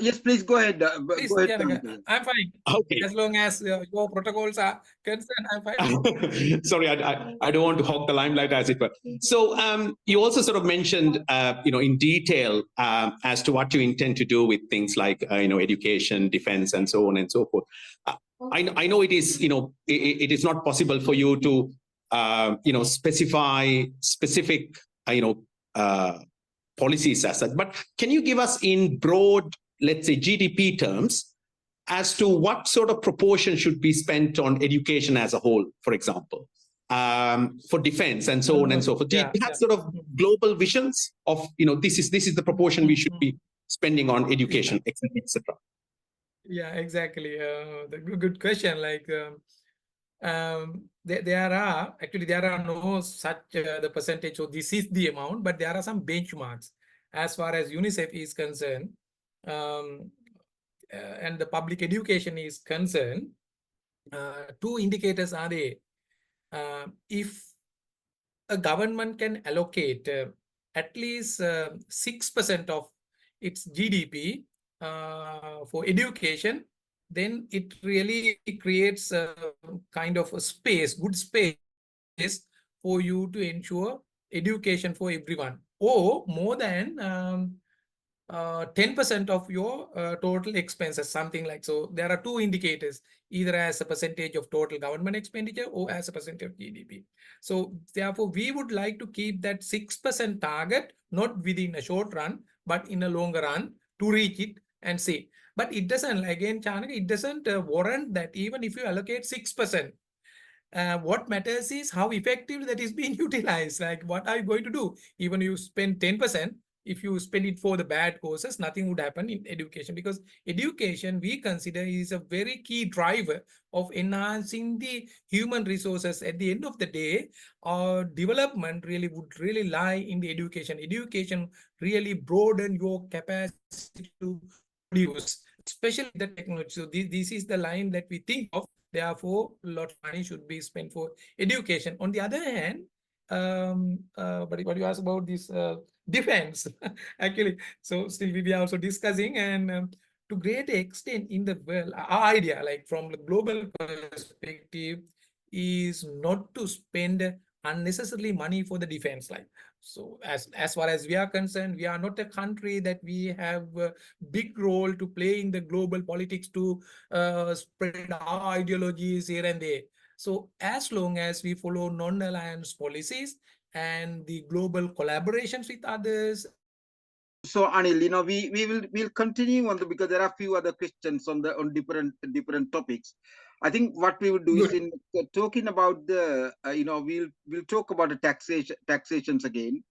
Yes, please go ahead. Please, Go ahead. Janaka. I'm fine. Okay. As long as your protocols are concerned, I'm fine. Sorry, I don't want to hog the limelight, as it were. So you also sort of mentioned, in detail as to what you intend to do with things like, education, defense, and so on and so forth. I know it is, it is not possible for you to, specify specific, policies as such. But can you give us in broad, let's say, GDP terms, as to what sort of proportion should be spent on education as a whole, for example, for defense and so on and so forth? Do you have sort of global visions of, this is the proportion we should be spending on education, etc., etc.? Yeah, exactly. The good question. Like there are no such the percentage. So this is the amount, but there are some benchmarks as far as UNICEF is concerned. And the public education is concerned, two indicators are there. If a government can allocate at least 6% of its GDP for education, then it really creates a kind of a good space for you to ensure education for everyone, or more than 10% of your total expenses, something like. So there are two indicators, either as a percentage of total government expenditure or as a percentage of GDP. So therefore, we would like to keep that 6% target, not within a short run, but in a longer run, to reach it and see. But it doesn't, again, Chanaka, it doesn't warrant that even if you allocate 6%, what matters is how effectively that is being utilized. Like, what are you going to do? Even you spend 10%, if you spend it for the bad causes, nothing would happen in education, because education we consider is a very key driver of enhancing the human resources. At the end of the day, our development really would really lie in the education. Education really broaden your capacity to produce, especially the technology. So this is the line that we think of. Therefore, a lot of money should be spent for education. On the other hand, but what you asked about this defense, actually, so still we are also discussing, and to great extent in the world, our idea, like from the global perspective, is not to spend unnecessarily money for the defense. Like, so as far as we are concerned, we are not a country that we have a big role to play in the global politics to spread our ideologies here and there. So as long as we follow non-alliance policies and the global collaborations with others. So Anil, we'll continue on because there are a few other questions on different topics. I think what we will do is in talking about the we'll talk about the taxations again.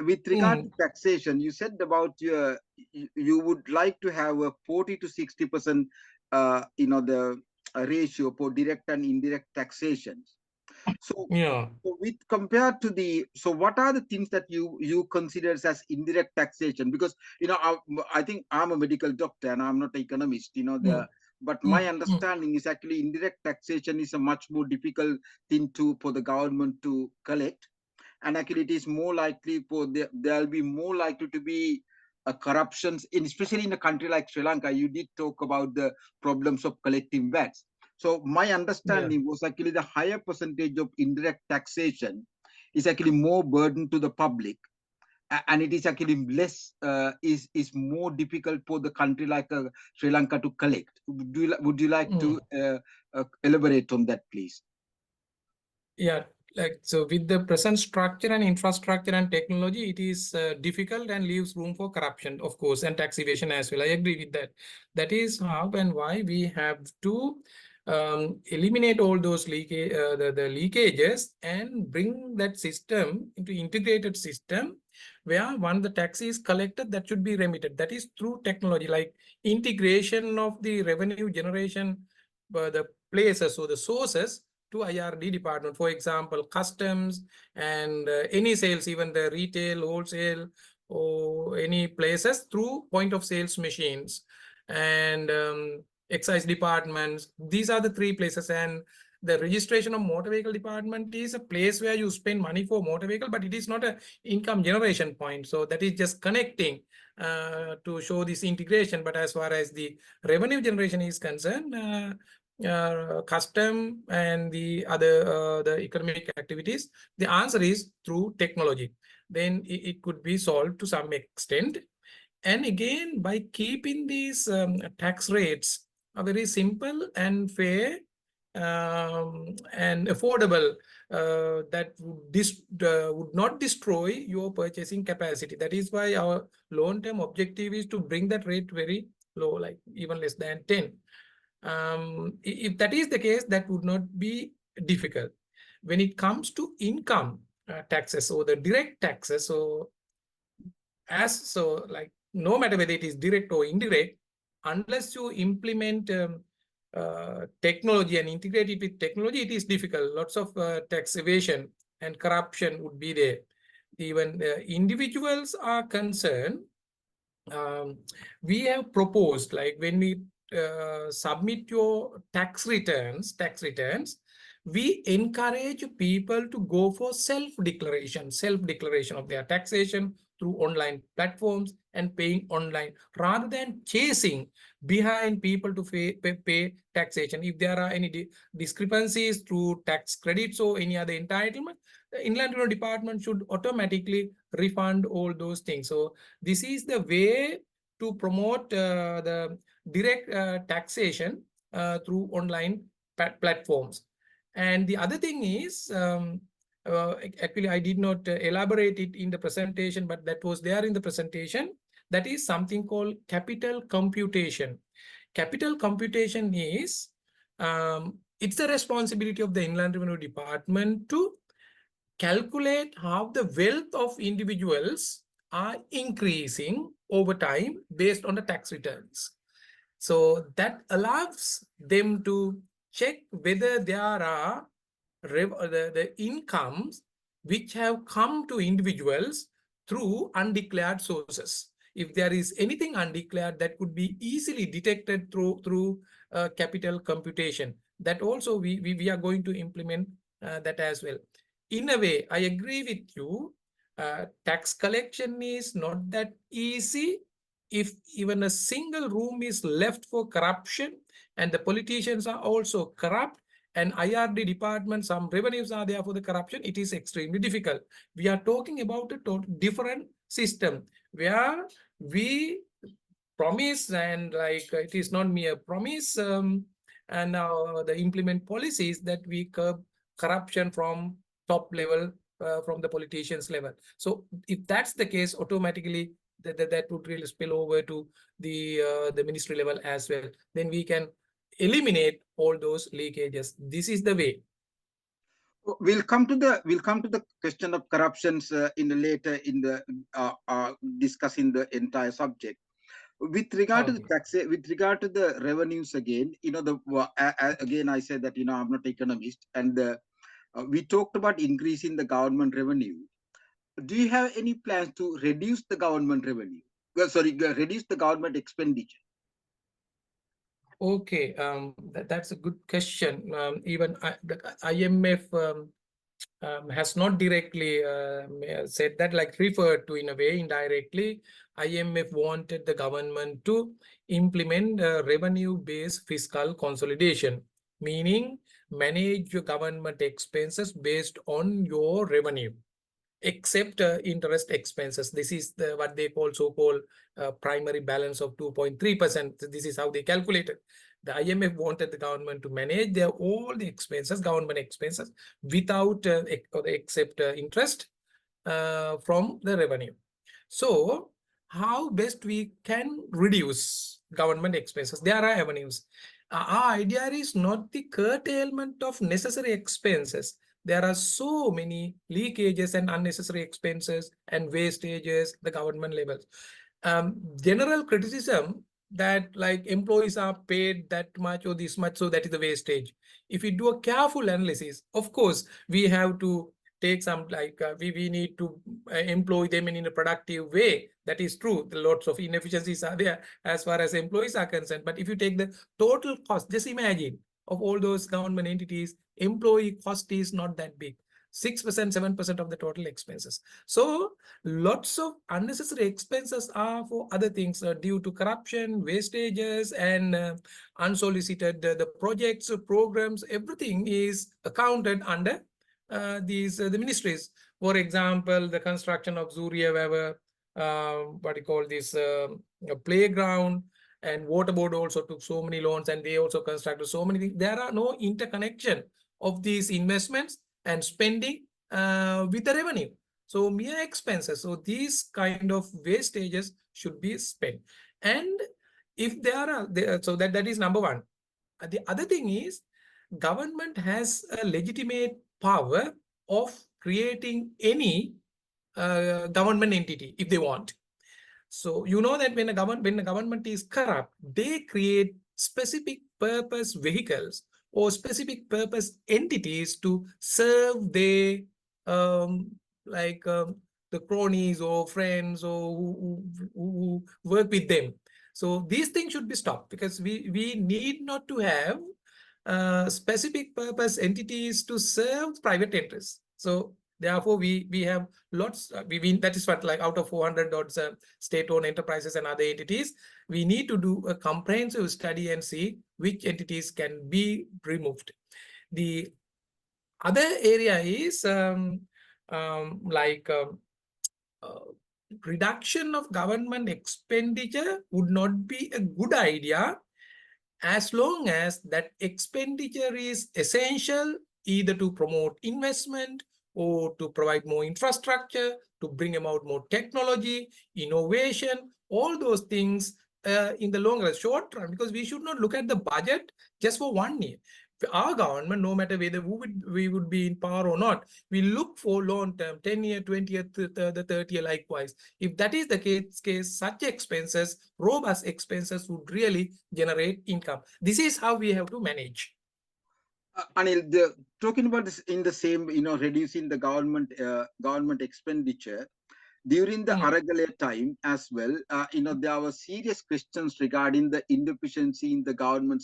With regard to taxation, you said about you would like to have a 40 to 60% the ratio for direct and indirect taxations. So, yeah. so with compared to so what are the things that you consider as indirect taxation? Because I think I'm a medical doctor and I'm not an economist. But my understanding is actually indirect taxation is a much more difficult thing for the government to collect, and actually it is more likely there'll be more likely to be corruptions, especially in a country like Sri Lanka. You did talk about the problems of collecting VATs. So my understanding was actually the higher percentage of indirect taxation is actually more burden to the public, and it is actually less is more difficult for the country like Sri Lanka to collect. Would you like to elaborate on that, please? Yeah, like, so with the present structure and infrastructure and technology, it is difficult and leaves room for corruption, of course, and tax evasion as well. I agree with that. That is how and why we have to eliminate all those the leakages and bring that system into integrated system, where once the tax is collected, that should be remitted. That is through technology, like integration of the revenue generation, the places or the sources to IRD department. For example, customs and any sales, even the retail, wholesale, or any places through point of sales machines and excise departments. These are the three places. And the registration of motor vehicle department is a place where you spend money for motor vehicle, but it is not an income generation point. So that is just connecting to show this integration. But as far as the revenue generation is concerned, custom and the other the economic activities, the answer is through technology. Then it could be solved to some extent. And again, by keeping these tax rates very simple and fair and affordable, that would not destroy your purchasing capacity. That is why our long-term objective is to bring that rate very low, like even less than 10. If that is the case, that would not be difficult. When it comes to income taxes or the direct taxes, so like no matter whether it is direct or indirect, unless you implement technology and integrate it with technology, it is difficult. Lots of tax evasion and corruption would be there. Even individuals are concerned. We have proposed, like when we submit your tax returns, we encourage people to go for self-declaration of their taxation through online platforms and paying online, rather than chasing behind people to pay taxation. If there are any discrepancies through tax credits or any other entitlement, the Inland Revenue Department should automatically refund all those things. So this is the way to promote the direct taxation through online platforms. And the other thing is, actually, I did not elaborate it in the presentation, but that was there in the presentation. That is something called capital computation. Capital computation is, it's the responsibility of the Inland Revenue Department to calculate how the wealth of individuals are increasing over time based on the tax returns. So that allows them to check whether there are the incomes which have come to individuals through undeclared sources. If there is anything undeclared, that could be easily detected through capital computation. That also we are going to implement that as well. In a way, I agree with you. Tax collection is not that easy if even a single room is left for corruption and the politicians are also corrupt and IRD department, some revenues are there for the corruption, it is extremely difficult. We are talking about a different system where we promise and like it is not mere promise and the implement policies that we curb corruption from top level, from the politicians level. So if that's the case, automatically that would really spill over to the ministry level as well. Then we can eliminate all those leakages. This is the way. We'll come to the question of corruptions in the later in the discussing the entire subject. With regard to the tax, with regard to the revenues, again, again I said that I'm not an economist, and we talked about increasing the government revenue. Do you have any plans to reduce the government revenue? Well, sorry, reduce the government expenditure. Okay, that's a good question. Even the IMF has not directly said that, like referred to in a way indirectly. IMF wanted the government to implement revenue-based fiscal consolidation, meaning manage your government expenses based on your revenue, except interest expenses. This is what they call so-called primary balance of 2.3%. This is how they calculated. The IMF wanted the government to manage all the expenses, government expenses, without except interest from the revenue. So how best we can reduce government expenses? There are avenues. Our idea is not the curtailment of necessary expenses. There are so many leakages and unnecessary expenses and wastages at the government levels. General criticism that like employees are paid that much or this much, so that is the wastage. If we do a careful analysis, of course, we have to take some like we need to employ them in a productive way. That is true. Lots of inefficiencies are there as far as employees are concerned. But if you take the total cost, just imagine of all those government entities, employee cost is not that big. 6%, 7% of the total expenses. So lots of unnecessary expenses are for other things due to corruption, wastages, and unsolicited the projects, programs, everything is accounted under these the ministries. For example, the construction of Zuriya Weber, what you call this playground, and water board also took so many loans and they also constructed so many things. There are no interconnection of these investments and spending with the revenue. So mere expenses. So these kind of wastages should be spent. And if there are, so that is number one. The other thing is government has a legitimate power of creating any government entity if they want. So you know that when the government is corrupt, they create specific purpose vehicles or specific purpose entities to serve their the cronies or friends or who work with them. So these things should be stopped because we need not to have specific purpose entities to serve private interests. So therefore, we have lots. That is what, like out of 400 state-owned enterprises and other entities, we need to do a comprehensive study and see which entities can be removed. The other area is reduction of government expenditure would not be a good idea as long as that expenditure is essential either to promote investment or to provide more infrastructure, to bring about more technology, innovation, all those things in the long run, short run, because we should not look at the budget just for 1 year. our government, no matter whether we would be in power or not, we look for long-term, 10-year, 20-year, the 30-year likewise. If that is the case, such expenses, robust expenses would really generate income. This is how we have to manage. Anil, talking about this in the same, reducing the government expenditure, during the Aragale time as well, there were serious questions regarding the inefficiency in the government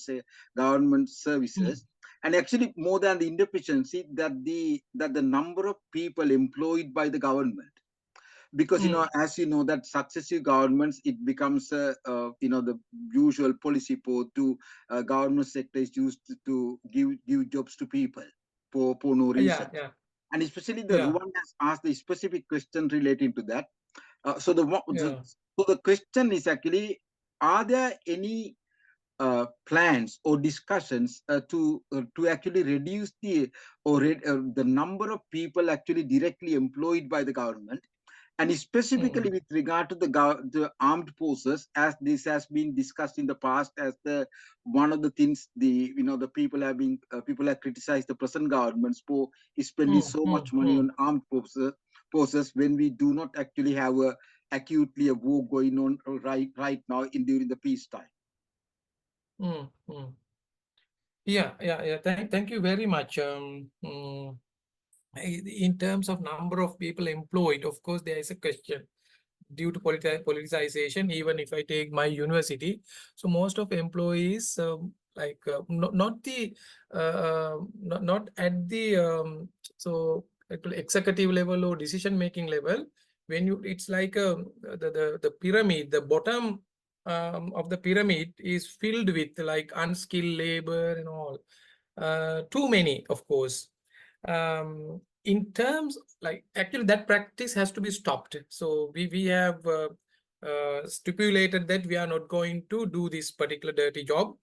services, and actually more than the inefficiency, that the number of people employed by the government, because as you know, that successive governments, it becomes the usual policy to government sector is used to give jobs to people for no reason. And especially the Ruwan has asked the specific question relating to that. So the question is actually, are there any plans or discussions to actually reduce the number of people actually directly employed by the government, and specifically with regard to the armed forces, as this has been discussed in the past as the one of the things the people have criticized the present governments for spending so much money on armed forces when we do not actually have acutely a war going on right now during the peacetime. Thank you very much. In terms of number of people employed, of course, there is a question due to politicization. Even if I take my university, so most of employees, not at the executive level or decision making level. When it's like the pyramid, the bottom of the pyramid is filled with like unskilled labor and all. Too many, of course. In terms like actually that practice has to be stopped. So we have stipulated that we are not going to do this particular dirty job,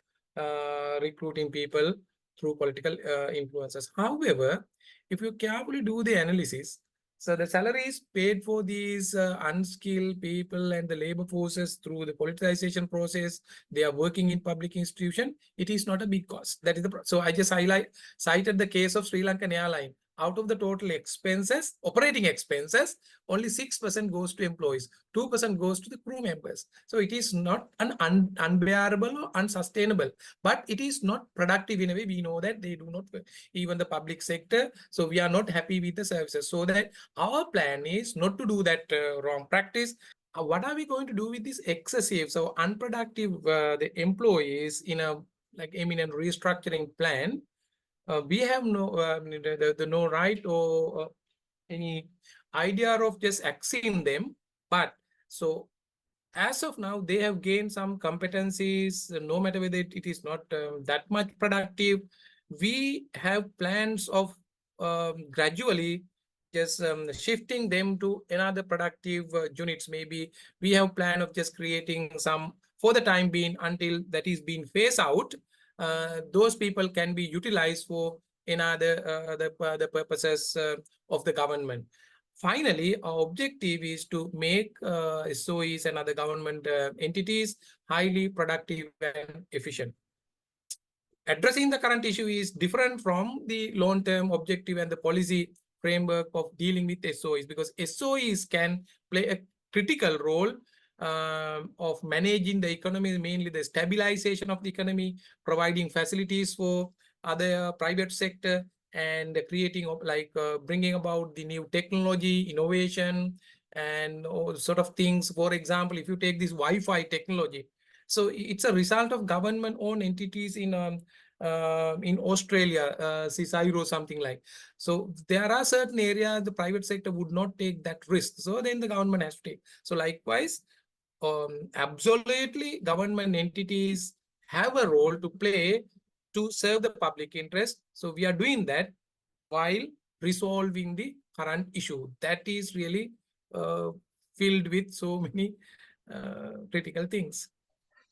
recruiting people through political influences. However, if you carefully do the analysis, so the salaries paid for these unskilled people and the labor forces through the politicization process, they are working in public institution, it is not a big cost. That is so I just cited the case of Sri Lankan Airline. Out of the total expenses, operating expenses, only 6% goes to employees, 2% goes to the crew members. So it is not an unbearable or unsustainable, but it is not productive in a way. We know that they do not, even the public sector. So we are not happy with the services. So that our plan is not to do that wrong practice. What are we going to do with this excessive, so unproductive the employees in a like imminent restructuring plan? We have no no right or any idea of just axing them, but so as of now they have gained some competencies, no matter whether it is not that much productive. We have plans of gradually just shifting them to another productive units. Maybe we have plan of just creating some for the time being until that is being phased out. Those people can be utilized for another the purposes of the government. Finally, our objective is to make SOEs and other government entities highly productive and efficient. Addressing the current issue is different from the long-term objective and the policy framework of dealing with SOEs, because SOEs can play a critical role of managing the economy, mainly the stabilization of the economy, providing facilities for other private sector, and creating bringing about the new technology, innovation, and all sort of things. For example, if you take this Wi-Fi technology, so it's a result of government-owned entities in Australia, CSIRO, something like. So there are certain areas the private sector would not take that risk. So then the government has to take. So likewise, absolutely, government entities have a role to play to serve the public interest. So we are doing that while resolving the current issue that is really filled with so many critical things.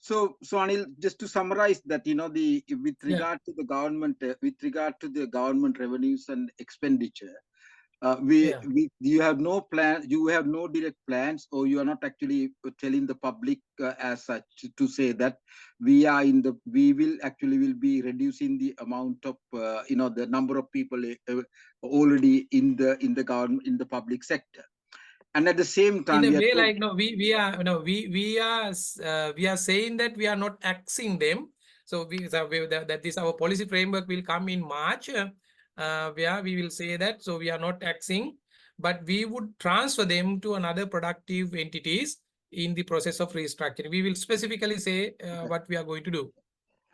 So Anil, just to summarize that, with regard to the government, with regard to the government revenues and expenditure, Yeah. You have no plan, you have no direct plans, or you are not actually telling the public as such to say that we will be reducing the amount of the number of people already in the government, in the public sector. And at the same time, in a way, like, no, we are no we are saying that we are not axing them. So that is our policy framework will come in March, where we will say that. So we are not axing, but we would transfer them to another productive entities in the process of restructuring. We will specifically say what we are going to do.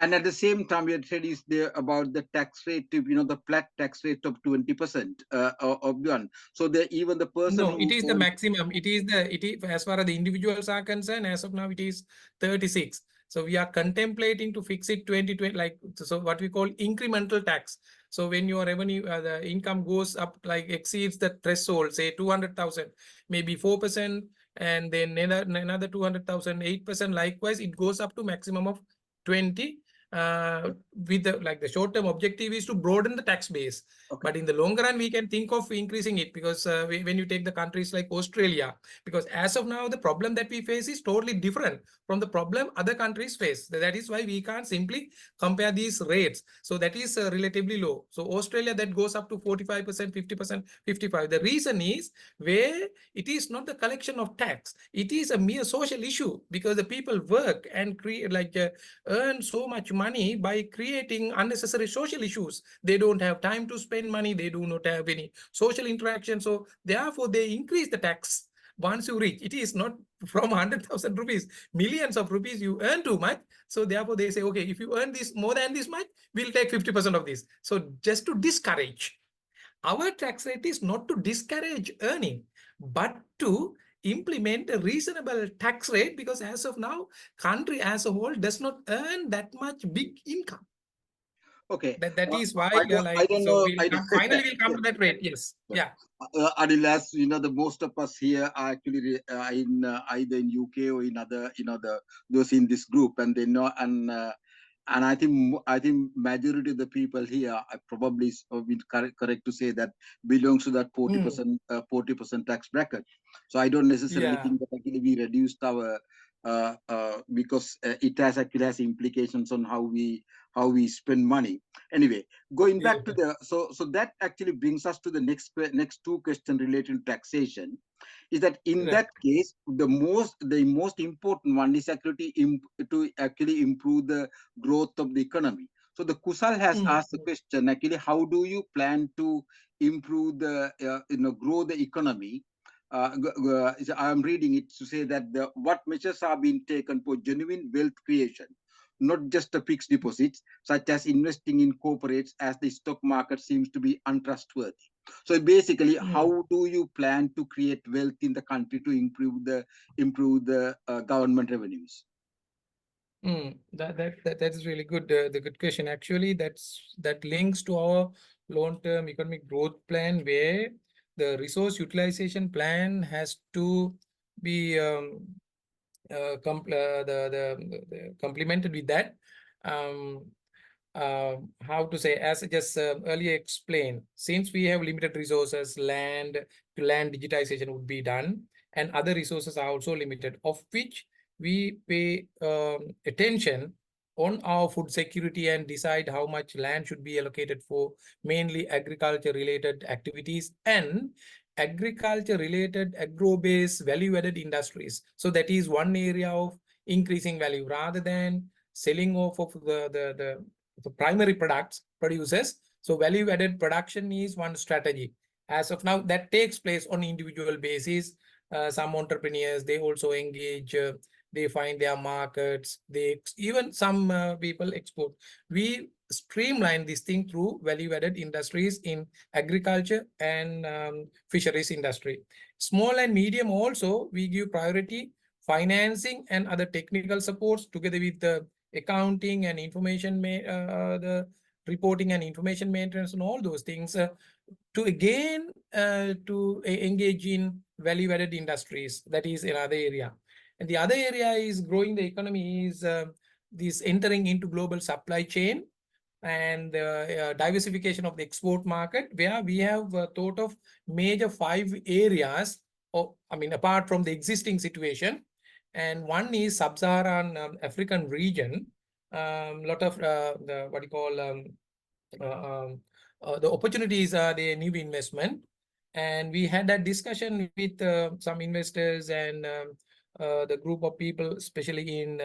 and at the same time, we had said is there about the tax rate, the flat tax rate of 20% of one. So even the person No, who it is the maximum. It is as far as the individuals are concerned, as of now, it is 36. So we are contemplating to fix it 2020, like, so what we call incremental tax. So when your revenue, the income goes up, like exceeds the threshold, say 200,000, maybe 4%, and then another 200,000, 8%. Likewise, it goes up to maximum of 20. With the short-term objective is to broaden the tax base. Okay. But in the long run, we can think of increasing it, because when you take the countries like Australia, because as of now, the problem that we face is totally different from the problem other countries face. That is why we can't simply compare these rates. So that is relatively low. So Australia, that goes up to 45%, 50%, 55%. The reason is where it is not the collection of tax. It is a mere social issue, because the people work and create, earn so much money by creating unnecessary social issues. They don't have time to spend money. They do not have any social interaction. So therefore, they increase the tax once you reach. It is not from 100,000 rupees, millions of rupees you earn too much. So therefore, they say, okay, if you earn this more than this much, we'll take 50% of this. So just to discourage. Our tax rate is not to discourage earning, but to implement a reasonable tax rate, because as of now, country as a whole does not earn that much big income. Okay. That is why, I don't know. Finally we'll come to that rate. Yes. Yeah. Anil, as the most of us here are actually in either in UK or in other, those in this group, and they know, and I think majority of the people here are probably correct to say that belongs to that 40% tax bracket. So I don't necessarily think that actually we reduced our because it has implications on how we spend money. Anyway, going back to the so that actually brings us to the next two questions related to taxation. Is that in that case the most important one is actually to actually improve the growth of the economy. So the Kusal has asked the question, actually, how do you plan to improve the grow the economy? I'm reading it to say that what measures are being taken for genuine wealth creation, not just the fixed deposits, such as investing in corporates, as the stock market seems to be untrustworthy. So basically, how do you plan to create wealth in the country to improve the government revenues? That is really good. The good question. Actually, that links to our long-term economic growth plan, where the resource utilization plan has to be complemented with that. How to say, as I just earlier explained, since we have limited resources, land digitization would be done, and other resources are also limited, of which we pay attention on our food security and decide how much land should be allocated for mainly agriculture related activities and agriculture related agro-based value-added industries. So that is one area of increasing value, rather than selling off of the primary producers. So value-added production is one strategy. As of now, that takes place on individual basis. Some entrepreneurs, they also engage, they find their markets, even some people export. We streamline this thing through value-added industries in agriculture and fisheries industry. Small and medium also, we give priority, financing and other technical supports together with the accounting and information, the reporting and information maintenance and all those things, to again to engage in value-added industries. That is another area. And the other area is growing the economy, is this entering into global supply chain. and diversification of the export market, where we have thought of major 5 areas, apart from the existing situation. And one is sub-Saharan African region. Lot of the opportunities are the new investment. And we had that discussion with some investors and the group of people, especially in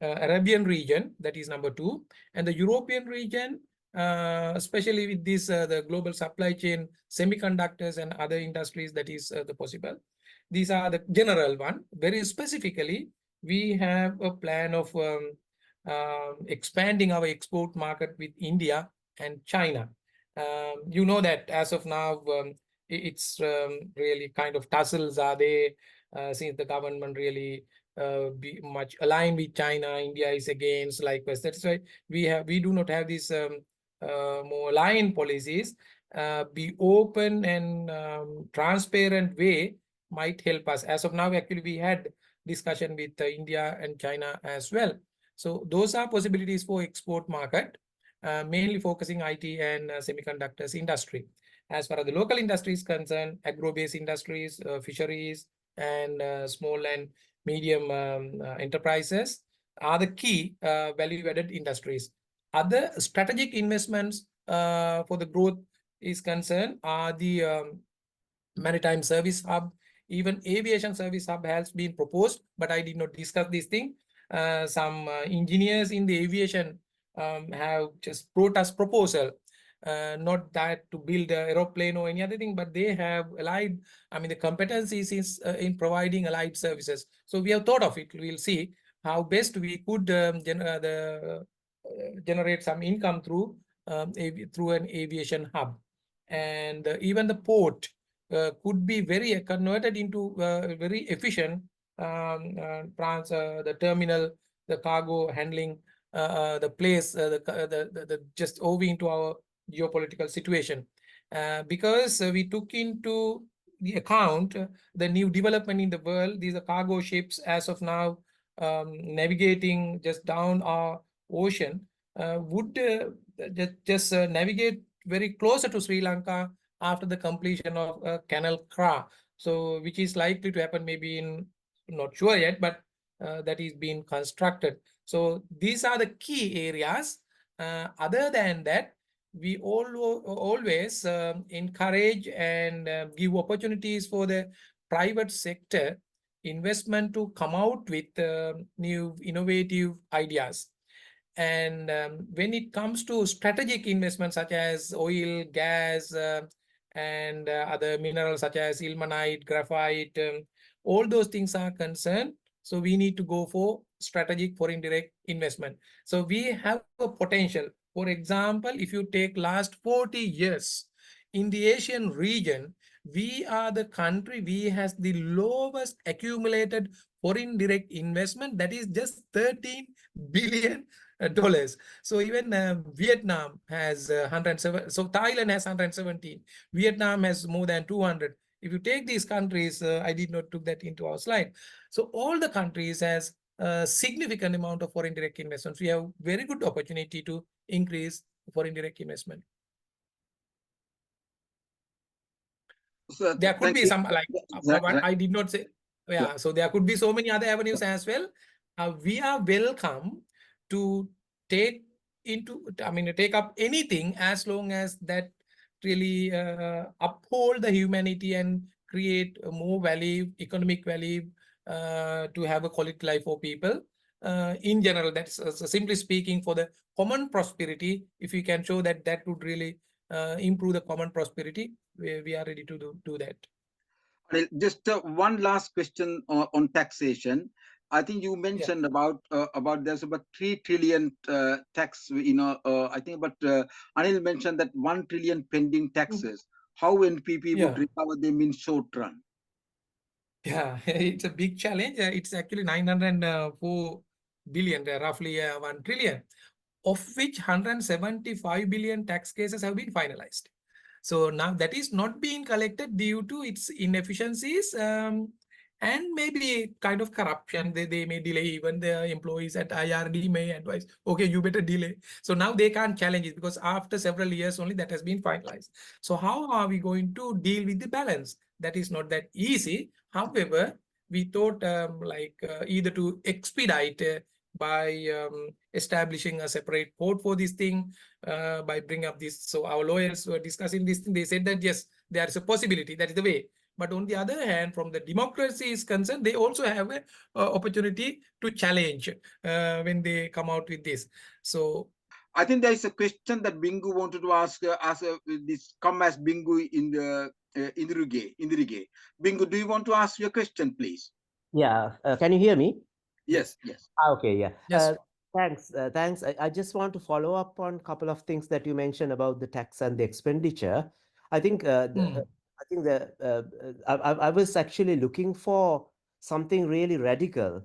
Arabian region, that is number 2, and the European region, especially with this the global supply chain, semiconductors and other industries, that is the possible. These are the general one. Very specifically, we have a plan of expanding our export market with India and China. You know that as of now, it's really kind of tussles are there, since the government really be much aligned with China. India is against, likewise. That's why we do not have these more aligned policies. Be open and transparent way might help us. As of now, actually, we had discussion with India and China as well. So those are possibilities for export market, mainly focusing IT and semiconductors industry. As far as the local industry is concerned, agro-based industries, fisheries, and small and medium enterprises are the key value-added industries. Other strategic investments for the growth is concerned are the maritime service hub. Even aviation service hub has been proposed, but I did not discuss this thing. Some engineers in the aviation have just brought us proposal, not that to build an aeroplane or any other thing, but they have allied, the competencies is in providing allied services. So we have thought of it. We'll see how best we could generate some income through an aviation hub. And even the port could be very converted into very efficient the terminal, the cargo handling, the place, just owing to our geopolitical situation. Because we took into the account the new development in the world. These are cargo ships as of now navigating just down our ocean, would just navigate very closer to Sri Lanka after the completion of Canal Kra. So which is likely to happen maybe in, not sure yet, but that is being constructed. So these are the key areas. Other than that, we always encourage and give opportunities for the private sector investment to come out with new innovative ideas. And when it comes to strategic investments such as oil, gas, and other minerals such as ilmenite, graphite, all those things are concerned. So we need to go for strategic foreign direct investment. So we have a potential. For example, if you take last 40 years in the Asian region, we are the country, we has the lowest accumulated foreign direct investment, that is just $13 billion. So even Vietnam has 107. So Thailand has 117. Vietnam has more than 200. If you take these countries, I did not took that into our slide. So all the countries has a significant amount of foreign direct investments. We have very good opportunity to increase foreign direct investment. So, There could be some, like I did not say, Yeah. so there could be so many other avenues as well. We are welcome to take up anything as long as that really uphold the humanity and create more value, economic value, to have a quality life for people. In general, that's simply speaking, for the common prosperity. If you can show that that would really improve the common prosperity, we are ready to do that. Just one last question on taxation. I think you mentioned about there's about 3 trillion tax. I think Anil mentioned that 1 trillion pending taxes. How NPP would recover them in short run? Yeah, it's a big challenge. It's actually 904 billion, roughly 1 trillion, of which 175 billion tax cases have been finalized. So now that is not being collected due to its inefficiencies and maybe kind of corruption. They may delay, even their employees at IRD may advise, okay, you better delay. So now they can't challenge it because after several years only that has been finalized. So how are we going to deal with the balance? That is not that easy. However, we thought either to expedite by establishing a separate code for this thing, by bringing up this. So our lawyers were discussing this thing. They said that yes, there is a possibility, that is the way. But on the other hand, from the democracy is concerned, they also have an opportunity to challenge when they come out with this. So I think there is a question that Bingu wanted to ask this come as Bingu in the Indirige. Bingu, do you want to ask your question, please? Yeah, can you hear me? Yes, yes. Okay, yeah. yes. Thanks. I just want to follow up on a couple of things that you mentioned about the tax and the expenditure. I think I was actually looking for something really radical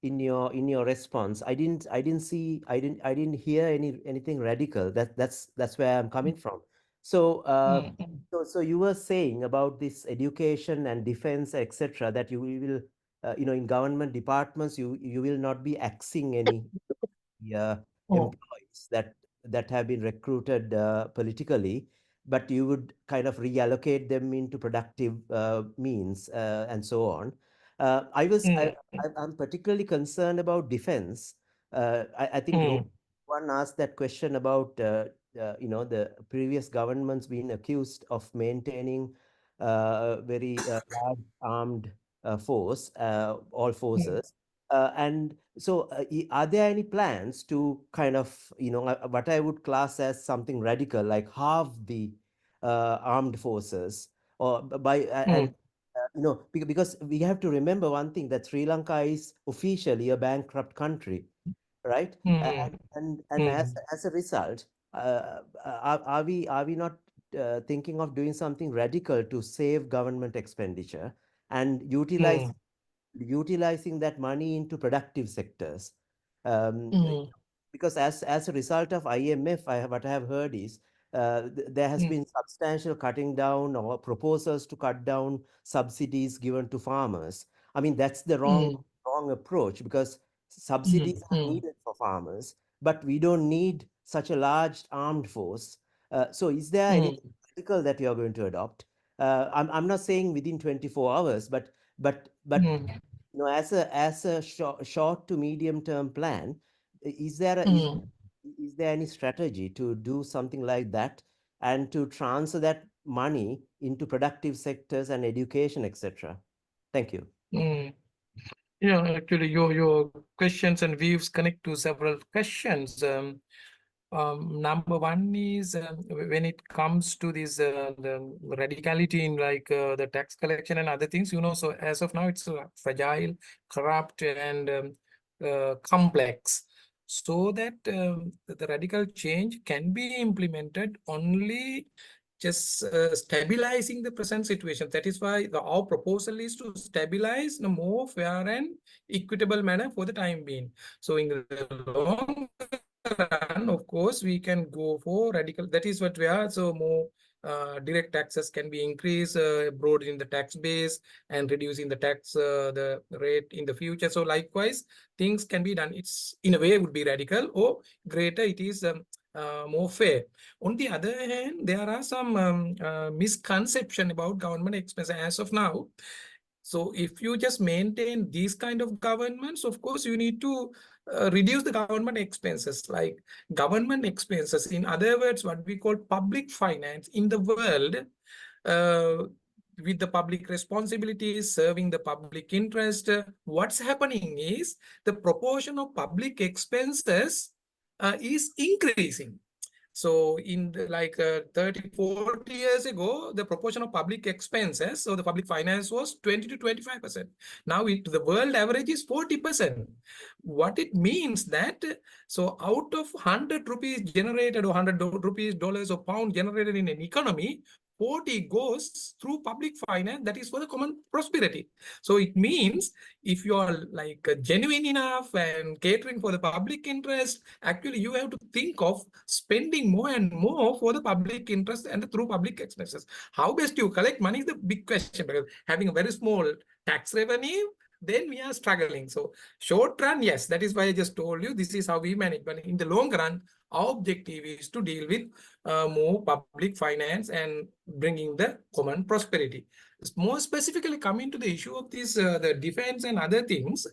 in your response. I didn't hear anything radical. That's where I'm coming from. So so you were saying about this education and defense, etc., that you will in government departments, you will not be axing any employees that have been recruited politically, but you would kind of reallocate them into productive means and so on. I'm particularly concerned about defense. I think one asked that question about the previous governments being accused of maintaining very large armed force, all forces. And so are there any plans to kind of, what I would class as something radical, like halve the armed forces, or by, and because we have to remember one thing, that Sri Lanka is officially a bankrupt country, right? And as a result, are we not thinking of doing something radical to save government expenditure and utilizing that money into productive sectors? Because as a result of IMF, what I have heard is there has been substantial cutting down or proposals to cut down subsidies given to farmers. I mean, that's the wrong approach, because subsidies are needed for farmers, but we don't need such a large armed force. So is there anything critical that you are going to adopt? I'm not saying within 24 hours, but as a short to medium term plan, is there is there any strategy to do something like that and to transfer that money into productive sectors and education, etc.? Thank you. Yeah, actually, your questions and views connect to several questions. Number one is when it comes to this the radicality in the tax collection and other things, so as of now it's fragile, corrupt, and complex. So that the radical change can be implemented only just stabilizing the present situation. That is why our proposal is to stabilize in a more fair and equitable manner for the time being. So in the long run, of course, we can go for radical. That is what we are. So more direct taxes can be increased, broadening the tax base and reducing the tax the rate in the future. So likewise, things can be done. It's in a way would be radical, or greater it is more fair. On the other hand, there are some misconception about government expenses as of now. So if you just maintain these kind of governments, of course, you need to reduce the government expenses, like government expenses. In other words, what we call public finance in the world, with the public responsibilities, serving the public interest, what's happening is the proportion of public expenses is increasing. So in 30, 40 years ago, the proportion of public expenses, so the public finance was 20 to 25%. Now the world average is 40%. What it means that, so out of 100 rupees generated or 100 rupees, dollars or pound generated in an economy, 40 goes through public finance, that is for the common prosperity. So it means if you are like genuine enough and catering for the public interest, actually you have to think of spending more and more for the public interest and through public expenses. How best you collect money is the big question, because having a very small tax revenue, then we are struggling. So short run, yes, that is why I just told you this is how we manage. But in the long run, our objective is to deal with more public finance and bringing the common prosperity. More specifically, coming to the issue of this, the defense and other things,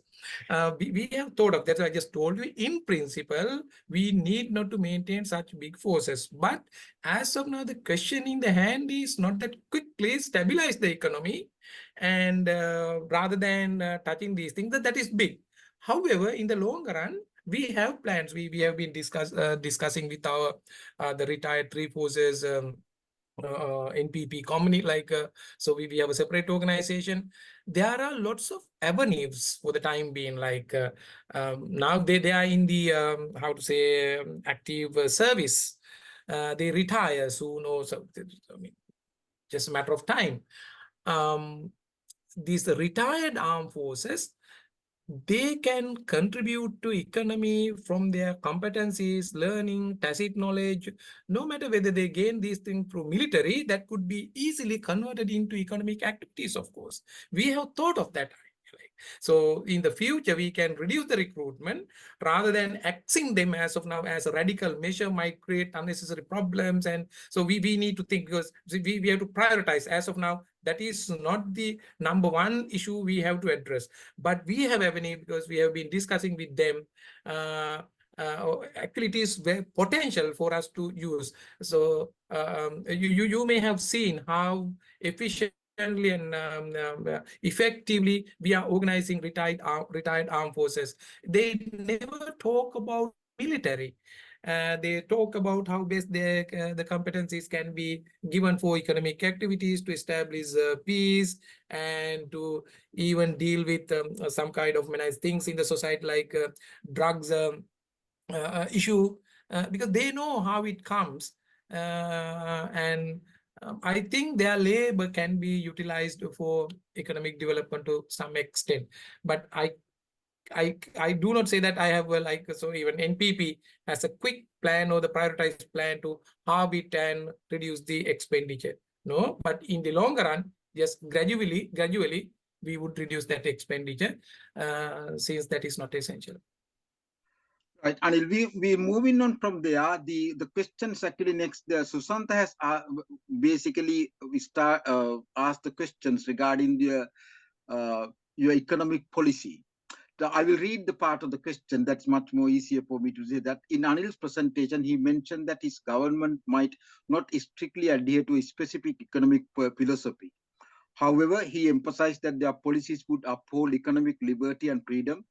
we have thought of that. I just told you, in principle, we need not to maintain such big forces. But as of now, the question in the hand is not that quickly stabilize the economy, and rather than touching these things, that is big. However, in the long run, we have plans. We have been discussing with our the retired three forces NPP community, so we have a separate organization. There are lots of avenues for the time being, now they are in the how to say active service. They retire soon, or so, I mean, just a matter of time. These retired armed forces, they can contribute to economy from their competencies, learning, tacit knowledge. No matter whether they gain these things through military, that could be easily converted into economic activities, of course. We have thought of that. So in the future, we can reduce the recruitment rather than axing them as of now as a radical measure might create unnecessary problems. And so we need to think, because we have to prioritize. As of now, that is not the number one issue we have to address. But we have avenue, because we have been discussing with them. Actually, it is very potential for us to use. So you may have seen how efficient and effectively we are organizing retired armed forces. They never talk about military. They talk about how best the competencies can be given for economic activities, to establish peace, and to even deal with some kind of nice things in the society, like drugs issue, because they know how it comes. And I think their labor can be utilized for economic development to some extent. But I do not say that I have so even NPP has a quick plan or the prioritized plan to halve it and reduce the expenditure. No, but in the long run, just gradually we would reduce that expenditure, since that is not essential. Right, Anil, we moving on from there. The questions actually next there. Susanta has basically asked the questions regarding the your economic policy. I will read the part of the question that's much more easier for me to say. That in Anil's presentation, he mentioned that his government might not strictly adhere to a specific economic philosophy. However, he emphasized that their policies would uphold economic liberty and freedom,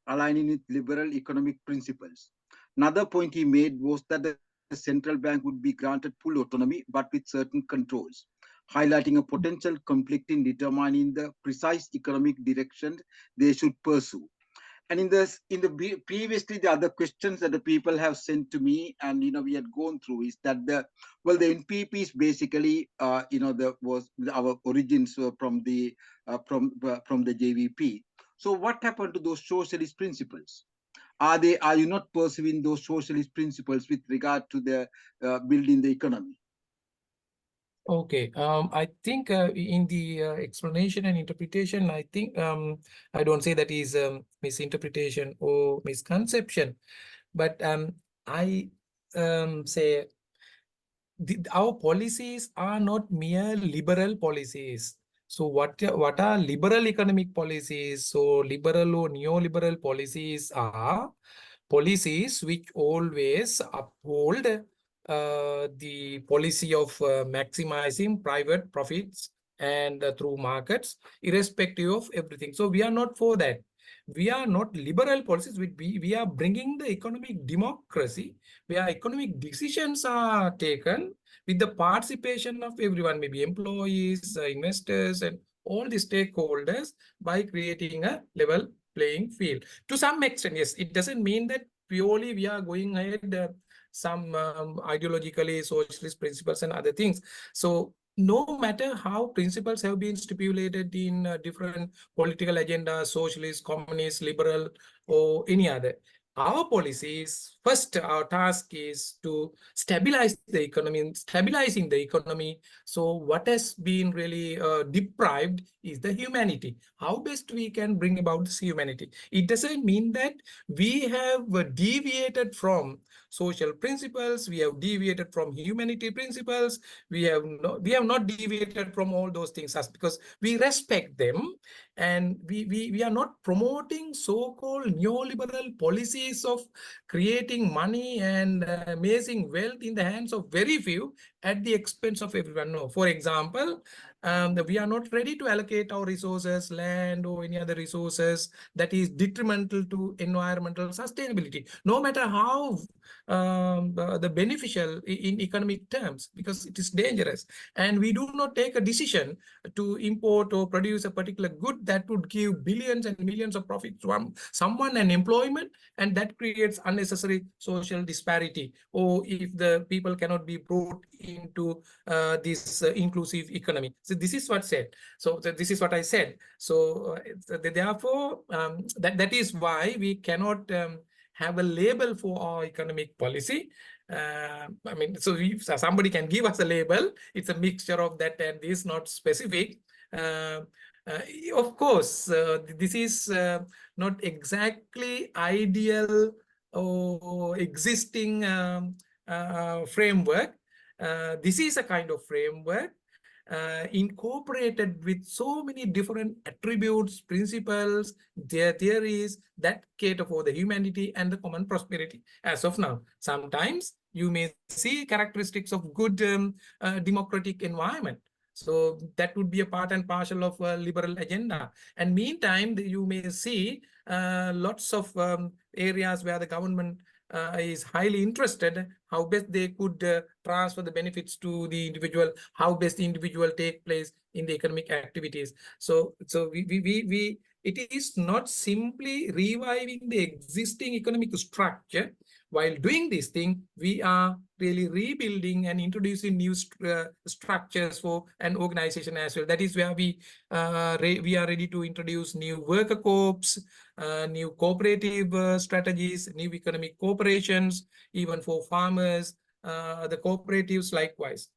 aligning with liberal economic principles. Another point he made was that the central bank would be granted full autonomy, but with certain controls, highlighting a potential conflict in determining the precise economic direction they should pursue. And previously, the other questions that the people have sent to me, and we had gone through, is that the NPP is basically our origins were from the JVP. So what happened to those socialist principles? Are you not pursuing those socialist principles with regard to the building the economy? Okay, I think in the explanation and interpretation, I think I don't say that is misinterpretation or misconception, but I say our policies are not mere liberal policies. So what are liberal economic policies? So liberal or neoliberal policies are policies which always uphold the policy of maximizing private profits and through markets, irrespective of everything. So we are not for that. We are not liberal policies. We are bringing the economic democracy, where economic decisions are taken with the participation of everyone, maybe employees, investors, and all the stakeholders, by creating a level playing field. To some extent, yes, it doesn't mean that purely we are going ahead some ideologically socialist principles and other things. So no matter how principles have been stipulated in different political agendas, socialist, communist, liberal, or any other, our policies, first, our task is to stabilize the economy, stabilizing the economy. So what has been really deprived is the humanity. How best we can bring about this humanity. It doesn't mean that we have deviated from social principles, we have deviated from humanity principles, we have not deviated from all those things, because we respect them, and we are not promoting so-called neoliberal policies of creating money and amazing wealth in the hands of very few at the expense of everyone. No, for example, we are not ready to allocate our resources, land or any other resources that is detrimental to environmental sustainability, no matter how the beneficial in economic terms, because it is dangerous. And we do not take a decision to import or produce a particular good that would give billions and millions of profit to someone and employment, and that creates unnecessary social disparity, or if the people cannot be brought into this inclusive economy. So this is what said. So this is what I said. So therefore, that is why we cannot have a label for our economic policy. I mean, so somebody can give us a label. It's a mixture of that and this, not specific. Of course, this is not exactly ideal or existing framework. This is a kind of framework incorporated with so many different attributes, principles, their theories that cater for the humanity and the common prosperity. As of now, sometimes you may see characteristics of good democratic environment. So that would be a part and parcel of a liberal agenda. And meantime, you may see lots of areas where the government is highly interested, how best they could transfer the benefits to the individual, how best the individual take place in the economic activities. So it is not simply reviving the existing economic structure. While doing this thing, we are really rebuilding and introducing new structures for an organization as well. That is where we are ready to introduce new worker corps, new cooperative strategies, new economic cooperations, even for farmers, the cooperatives likewise.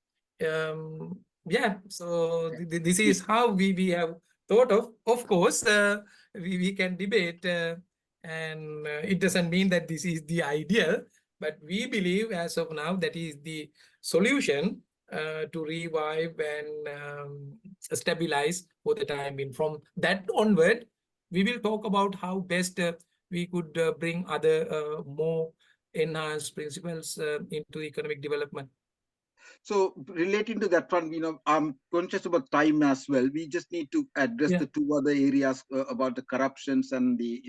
Yeah, so this is how we have thought of. Of course, we can debate, and it doesn't mean that this is the ideal, but we believe as of now that is the solution to revive and stabilize for the time being. From that onward, we will talk about how best we could bring other more enhanced principles into economic development. So relating to that one, I'm conscious about time as well. We just need to address the two other areas about the corruptions and the,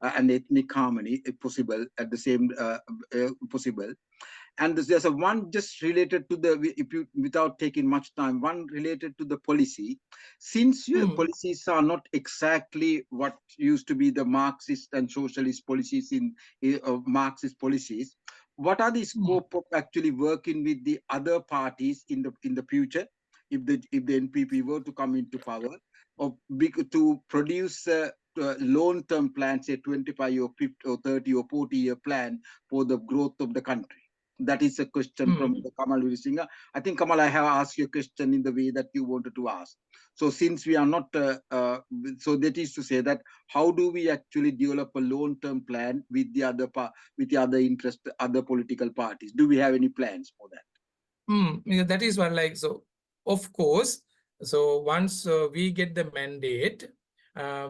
and ethnic harmony, if possible, at the same possible. And there's a one just related to the, without taking much time, one related to the policy. Since your policies are not exactly what used to be the Marxist and socialist policies in Marxist policies, what are the scope of actually working with the other parties in the future, if the NPP were to come into power, or to produce long-term plans, say 25 or 50 or 30 or 40-year plan for the growth of the country? That is a question from the Kamal Singh. I think, Kamal, I have asked you a question in the way that you wanted to ask. So since we are not, so that is to say that how do we actually develop a long-term plan with the other other political parties? Do we have any plans for that? Yeah, that is one, like, so of course, so once we get the mandate,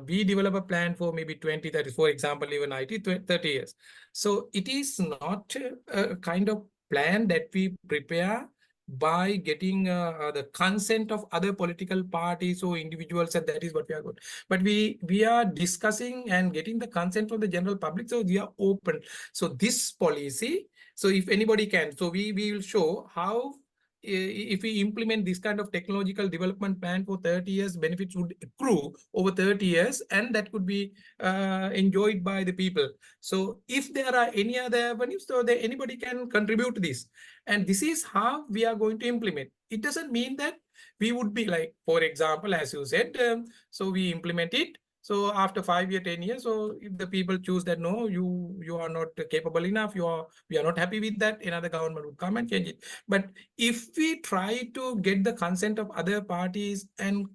we develop a plan for maybe 20, 30, for example, even IT 30 years. So it is not a kind of plan that we prepare by getting the consent of other political parties or individuals, and that is what we are good. But we are discussing and getting the consent from the general public, so we are open. So this policy, so if anybody can, so we will show how if we implement this kind of technological development plan for 30 years, benefits would accrue over 30 years, and that could be enjoyed by the people. So if there are any other avenues, so that anybody can contribute to this. And this is how we are going to implement. It doesn't mean that we would be like, for example, as you said, so we implement it. So after 5 years, 10 years, so if the people choose that, no, you are not capable enough, we are not happy with that, another government would come and change it. But if we try to get the consent of other parties and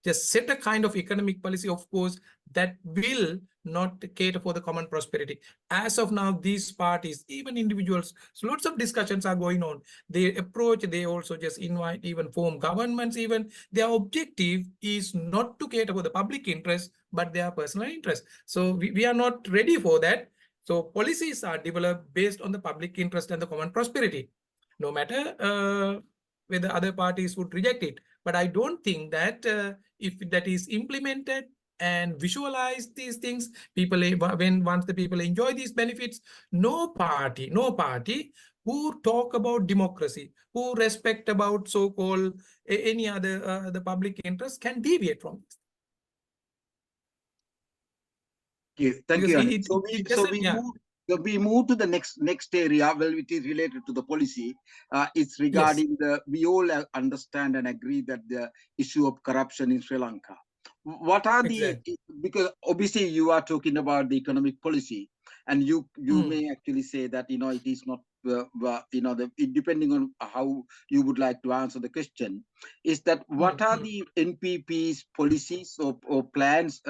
just set a kind of economic policy, of course, that will not cater for the common prosperity. As of now, these parties, even individuals, so lots of discussions are going on. They approach, they also just invite, even form governments, even their objective is not to cater for the public interest, but their personal interest. So we are not ready for that. So policies are developed based on the public interest and the common prosperity, no matter whether other parties would reject it. But I don't think that if that is implemented and visualize these things, people, once the people enjoy these benefits, no party who talk about democracy, who respect about so-called any other the public interest can deviate from this. Yes, thank Because you, Anil. it So doesn't, yeah. we move to the next area, well, which is related to the policy. It's regarding we all understand and agree that the issue of corruption in Sri Lanka. What are Exactly. because obviously you are talking about the economic policy, and you may actually say that, it is not, depending on how you would like to answer the question, is that what are the NPP's policies or plans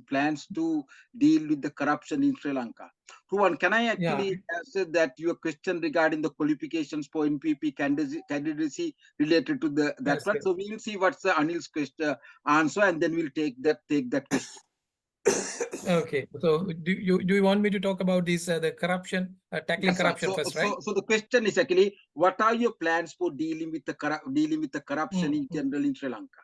plans to deal with the corruption in Sri Lanka? Ruan, can I actually answer that your question regarding the qualifications for NPP candidacy related to that one? So we will see what's the Anil's question answer, and then we'll take that question. Okay, so do you want me to talk about this the corruption, tackling corruption first, right? So the question is actually, what are your plans for dealing with the corruption in general in Sri Lanka?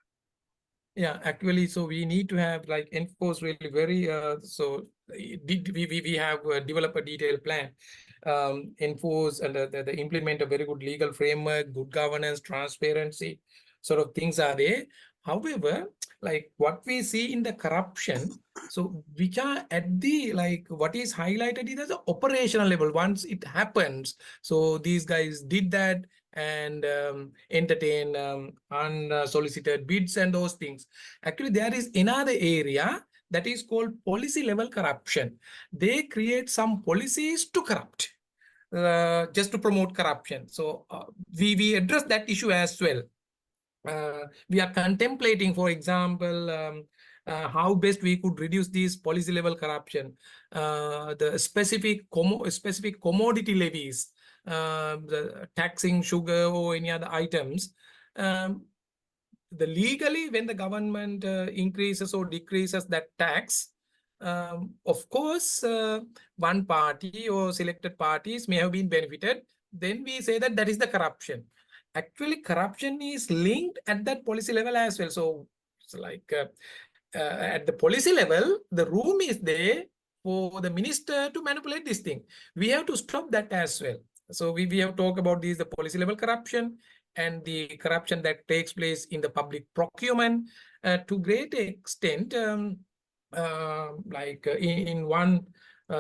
Yeah, actually, so we need to have like enforce really very so we have developed a detailed plan, enforce and the implement a very good legal framework, good governance, transparency, sort of things are there. However, like what we see in the corruption, so which are at the like what is highlighted is at the operational level. Once it happens, so these guys did that and entertain unsolicited bids and those things. Actually, there is another area that is called policy level corruption. They create some policies to corrupt, just to promote corruption. So we address that issue as well. We are contemplating, for example, how best we could reduce these policy level corruption, the specific commodity levies, the taxing sugar or any other items. The legally, when the government increases or decreases that tax, of course, one party or selected parties may have been benefited. Then we say that that is the corruption. Actually, corruption is linked at that policy level as well. So it's like at the policy level, the room is there for the minister to manipulate this thing. We have to stop that as well. So we have talked about the policy level corruption and the corruption that takes place in the public procurement. To great extent, in one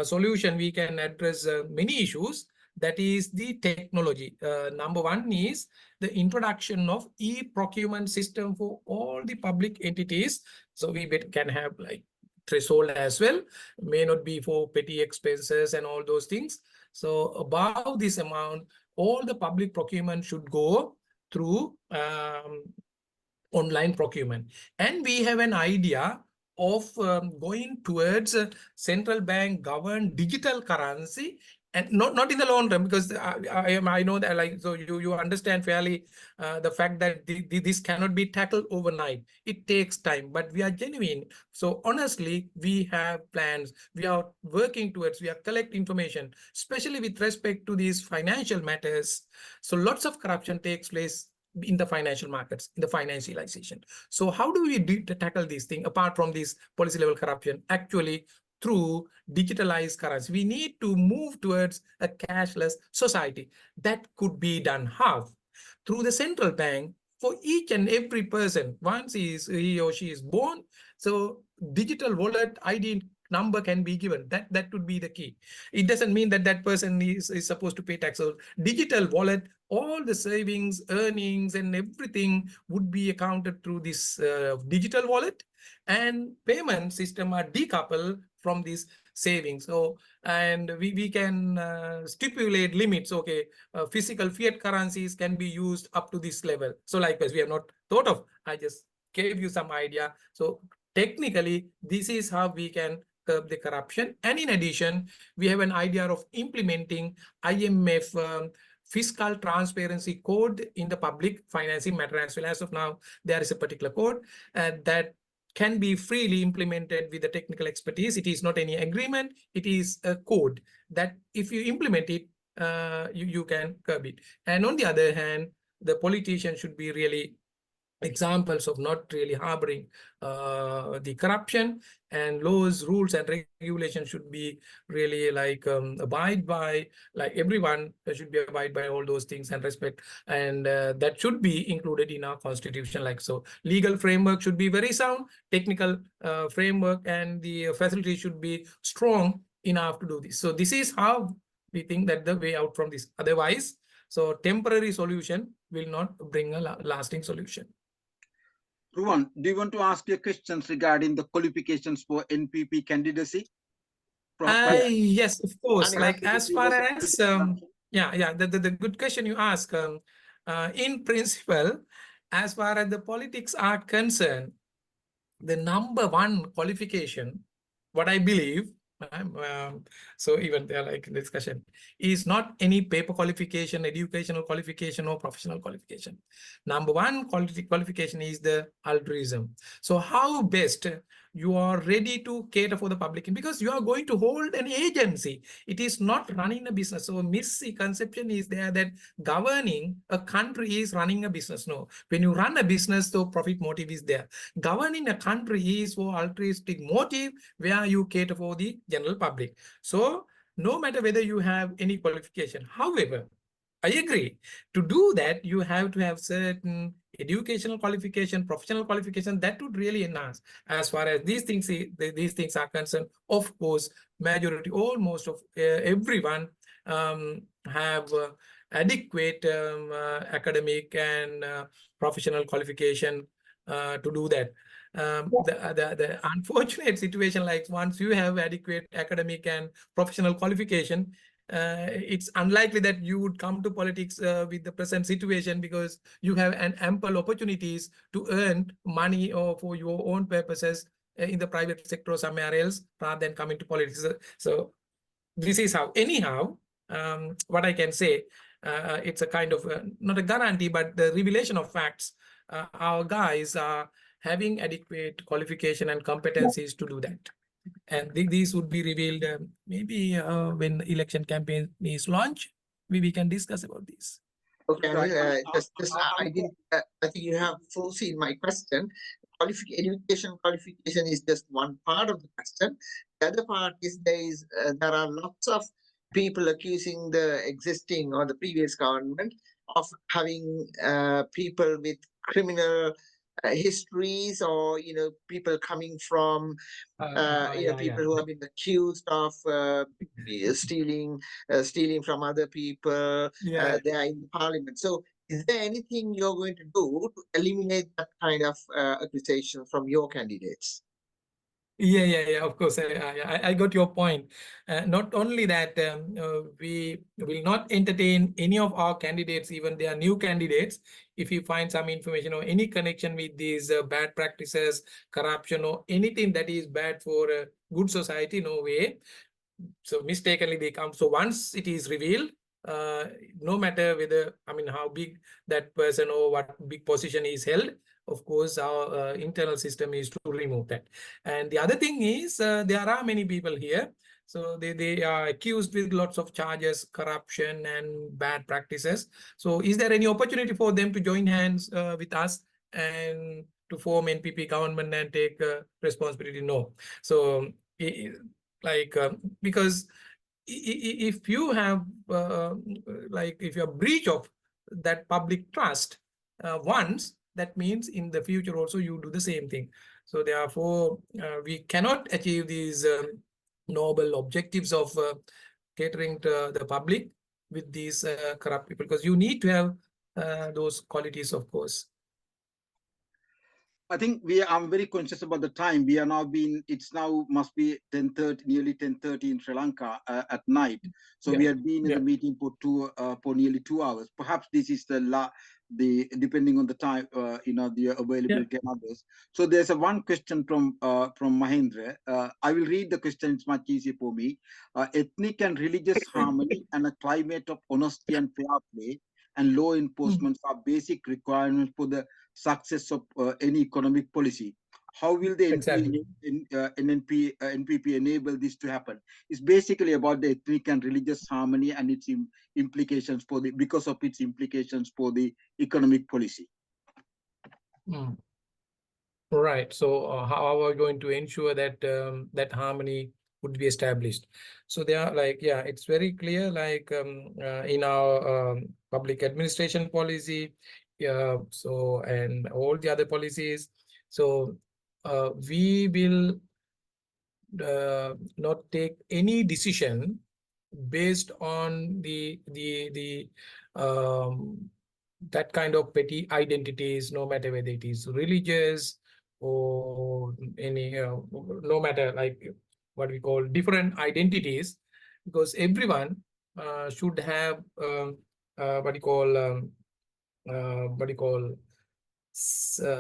solution, we can address many issues. That is the technology. Number one is the introduction of e-procurement system for all the public entities. So we can have like threshold as well, may not be for petty expenses and all those things. So above this amount, all the public procurement should go through online procurement. And we have an idea of going towards central bank governed digital currency, and not in the long term, because I know that, like, so you understand fairly the fact that this cannot be tackled overnight. It takes time, but we are genuine. So honestly, we have plans. We are working towards, we are collecting information, especially with respect to these financial matters. So lots of corruption takes place in the financial markets, in the financialization. So how do we tackle this thing apart from this policy level corruption? Actually, through digitalized currency. We need to move towards a cashless society. That could be done how? through the central bank for each and every person. Once he or she is born, so digital wallet ID number can be given. That would be the key. It doesn't mean that that person is supposed to pay tax. So digital wallet, all the savings, earnings, and everything would be accounted through this digital wallet, and payment system are decoupled from this savings. So, and we can stipulate limits. Okay, physical fiat currencies can be used up to this level. So likewise, we have not thought of, I just gave you some idea. So technically, this is how we can curb the corruption. And in addition, we have an idea of implementing IMF fiscal transparency code in the public financing matter as well. As of now, there is a particular code that can be freely implemented with the technical expertise. It is not any agreement. It is a code that if you implement it, you can curb it. And on the other hand, the politician should be really examples of not really harboring the corruption, and laws, rules, and regulations should be really like abide by, like everyone should be abide by all those things and respect, and that should be included in our constitution. Like, so legal framework should be very sound, technical framework and the facility should be strong enough to do this. So this is how we think that the way out from this. Otherwise, so temporary solution will not bring a lasting solution. Ruwan, do you want to ask your questions regarding the qualifications for NPP candidacy? Yes, of course. Anil, Like as far as the good question you ask. In principle, as far as the politics are concerned, the number one qualification, what I believe, so even there like discussion, is not any paper qualification, educational qualification, or professional qualification. Number one qualification is the altruism. So how best you are ready to cater for the public, because you are going to hold an agency. It is not running a business. So misconception is there that governing a country is running a business. No, when you run a business, so profit motive is there. Governing a country is for altruistic motive, where you cater for the general public. So no matter whether you have any qualification, however, I agree, to do that, you have to have certain educational qualification, professional qualification that would really enhance. As far as these things are concerned, of course, majority, almost of everyone have adequate academic and professional qualification to do that. The unfortunate situation, like once you have adequate academic and professional qualification, it's unlikely that you would come to politics with the present situation, because you have an ample opportunities to earn money or for your own purposes in the private sector or somewhere else, rather than coming to politics. So this is how, anyhow, what I can say, it's a kind of not a guarantee, but the revelation of facts. Our guys are having adequate qualification and competencies to do that. And these would be revealed maybe when election campaign is launched. We can discuss about this. Okay, Anil, I think you have foreseen my question. Education qualification is just one part of the question. The other part is there are lots of people accusing the existing or the previous government of having people with criminal histories, or people coming from people who have been accused of stealing from other people. They are in the parliament. So is there anything you're going to do to eliminate that kind of accusation from your candidates? Yeah, of course. I got your point. Not only that, we will not entertain any of our candidates, even they are new candidates, if you find some information or any connection with these bad practices, corruption, or anything that is bad for a good society. No way. So mistakenly they come. So once it is revealed, no matter whether, how big that person or what big position is held, of course, our internal system is to remove that. And the other thing is, there are many people here. So they are accused with lots of charges, corruption and bad practices. So is there any opportunity for them to join hands with us and to form NPP government and take responsibility? No. So because if you have if you have breach of that public trust once, that means in the future also you do the same thing. So therefore, we cannot achieve these noble objectives of catering to the public with these corrupt people, because you need to have those qualities, of course. I think I'm very conscious about the time. We are now it's now must be 10:30, nearly 10:30 in Sri Lanka at night. So we have been in the meeting for nearly 2 hours. Perhaps this is the depending on the time, the availability and others. So there's one question from Mahendra. I will read the question. It's much easier for me. Ethnic and religious harmony and a climate of honesty and fair play and law enforcement are basic requirements for the success of any economic policy. How will the NPP enable this to happen? It's basically about the ethnic and religious harmony and its implications because of its implications for the economic policy. Right. So how are we going to ensure that that harmony would be established? So they are like, it's very clear, like in our public administration policy, so and all the other policies. So we will not take any decision based on that kind of petty identities, no matter whether it is religious or any, no matter like what we call different identities, because everyone should have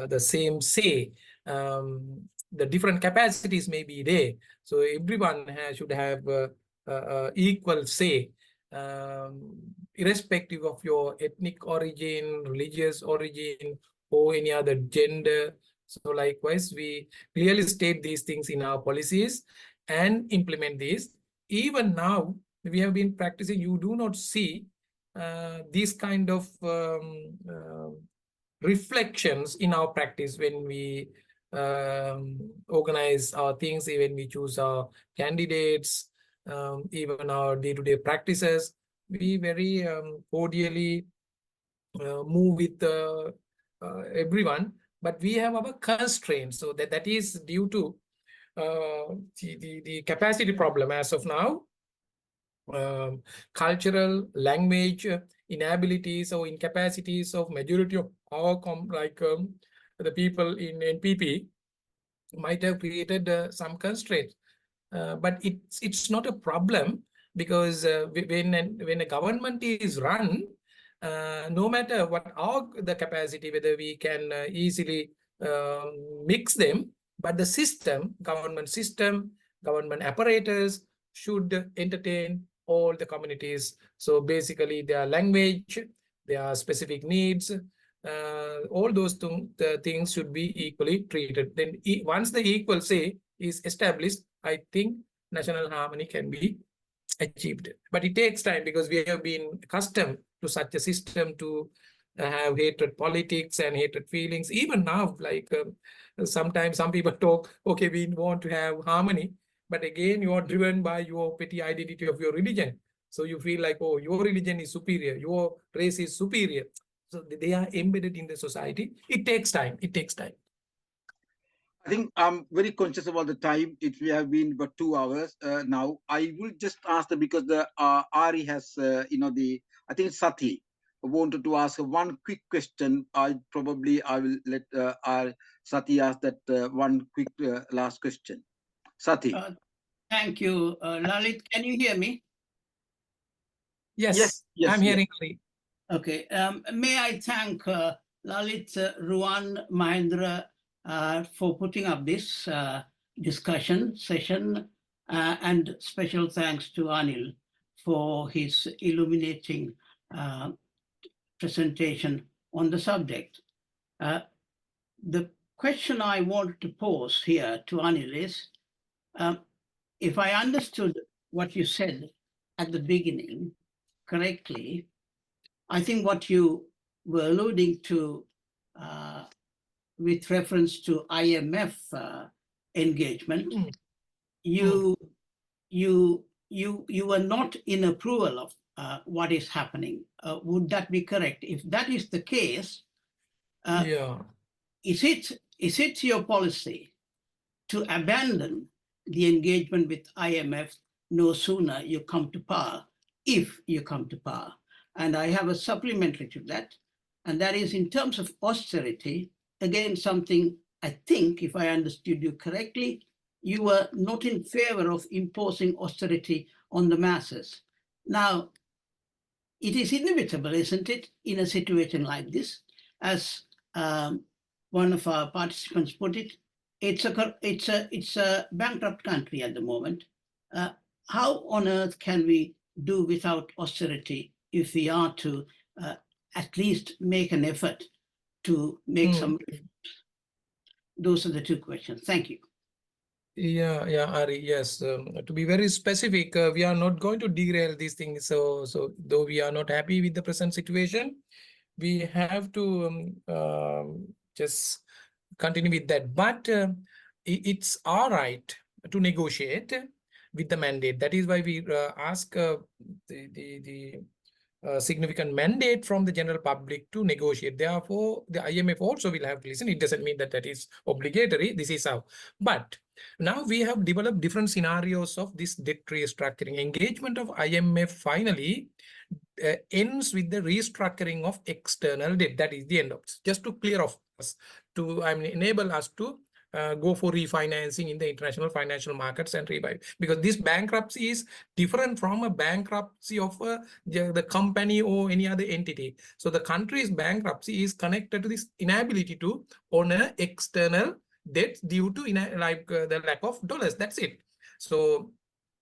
the same say. The different capacities may be there, so everyone should have equal say, irrespective of your ethnic origin, religious origin, or any other gender. So likewise, we clearly state these things in our policies and implement these. Even now, we have been practicing, you do not see these kind of reflections in our practice when we organize our things, even we choose our candidates, even our day-to-day practices. We very cordially move with everyone, but we have our constraints. So that is due to the capacity problem as of now, cultural, language inabilities or incapacities of majority of our the people in NPP might have created some constraints, but it's not a problem, because when a government is run, no matter what the capacity, whether we can easily mix them, but the system, government apparatus should entertain all the communities. So basically their language, their specific needs, all those things should be equally treated. Then once the equal say is established, I think national harmony can be achieved. But it takes time, because we have been accustomed to such a system to have hatred politics and hatred feelings. Even now, like sometimes some people talk, okay, we want to have harmony, but again, you are driven by your petty identity of your religion. So you feel like, oh, your religion is superior, your race is superior. So they are embedded in the society. It takes time. It takes time. I think I'm very conscious about the time. We have been about 2 hours now. I will just ask because the Ari has, I think Sati wanted to ask one quick question. I will let Sati ask that one quick last question. Sati. Thank you. Lalit, can you hear me? Yes, I'm hearing you. Okay. May I thank Lalit, Ruwan, Mahendra for putting up this discussion session, and special thanks to Anil for his illuminating presentation on the subject. The question I want to pose here to Anil is, if I understood what you said at the beginning correctly, I think what you were alluding to with reference to IMF engagement, you were not in approval what is happening. Would that be correct? If that is the case, Yeah. is it your policy to abandon the engagement with IMF no sooner you come to power, if you come to power? And I have a supplementary to that, and that is in terms of austerity, again, something I think, if I understood you correctly, you were not in favor of imposing austerity on the masses. Now, it is inevitable, isn't it, in a situation like this, as one of our participants put it, it's a bankrupt country at the moment. How on earth can we do without austerity if we are to at least make an effort to make some? Those are the two questions. Thank you. Yeah, Ari, yes. To be very specific, we are not going to derail these things. So though we are not happy with the present situation, we have to just continue with that. But it's all right to negotiate with the mandate. That is why we ask the significant mandate from the general public to negotiate. Therefore, the IMF also will have to listen. It doesn't mean that that is obligatory. This is how. But now we have developed different scenarios of this debt restructuring. Engagement of IMF finally ends with the restructuring of external debt. That is the end of it. Just to clear off us, to enable us to go for refinancing in the international financial markets and revive. Because this bankruptcy is different from a bankruptcy of the company or any other entity. So the country's bankruptcy is connected to this inability to honor external debts due to the lack of dollars. That's it. So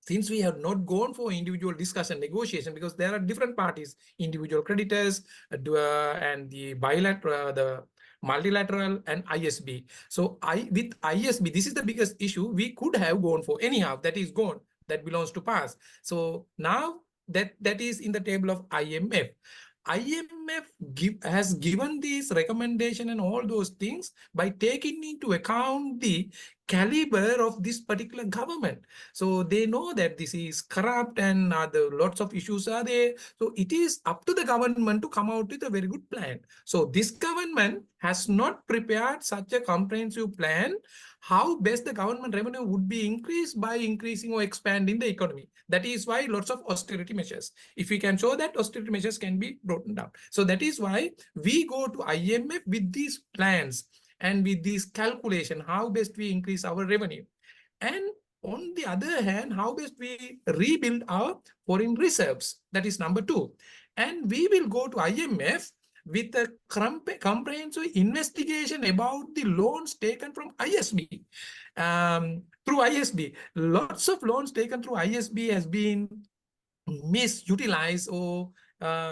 since we have not gone for individual discussion negotiation, because there are different parties, individual creditors and the bilateral, the multilateral and ISB. So with ISB, this is the biggest issue we could have gone for. Anyhow, that is gone. That belongs to past. So now that is in the table of IMF. IMF has given this recommendation and all those things by taking into account the caliber of this particular government. So they know that this is corrupt and lots of issues are there. So it is up to the government to come out with a very good plan. So this government has not prepared such a comprehensive plan how best the government revenue would be increased by increasing or expanding the economy. That is why lots of austerity measures. If we can show that, austerity measures can be brought down. So that is why we go to IMF with these plans and with this calculation, how best we increase our revenue. And on the other hand, how best we rebuild our foreign reserves. That is number 2. And we will go to IMF with a comprehensive investigation about the loans taken from ISB. Through ISB, lots of loans taken through ISB has been misutilized or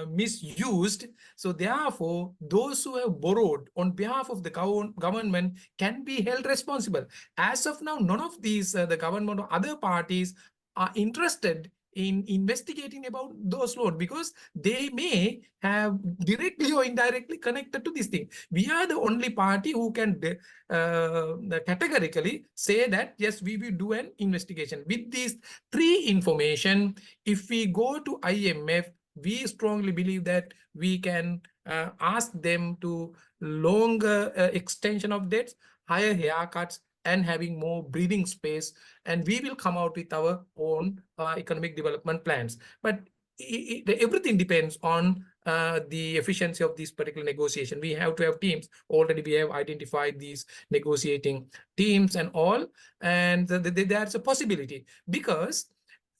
misused. So therefore, those who have borrowed on behalf of the government can be held responsible. As of now, none of these, the government or other parties are interested in investigating about those loans because they may have directly or indirectly connected to this thing. We are the only party who can categorically say that, yes, we will do an investigation. With these 3 information, if we go to IMF, we strongly believe that we can ask them to longer extension of debts, higher haircuts, and having more breathing space, and we will come out with our own economic development plans. But everything depends on the efficiency of this particular negotiation. We have to have teams. Already we have identified these negotiating teams and all, and there's a possibility because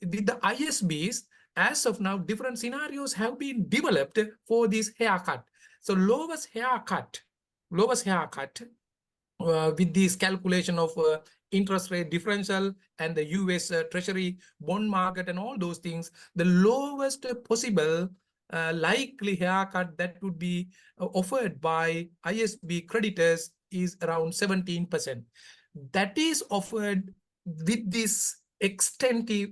with the ISBs, as of now, different scenarios have been developed for this haircut. So lowest haircut with this calculation of interest rate differential and the US Treasury bond market and all those things, the lowest possible likely haircut that would be offered by ISB creditors is around 17%. That is offered with this extensive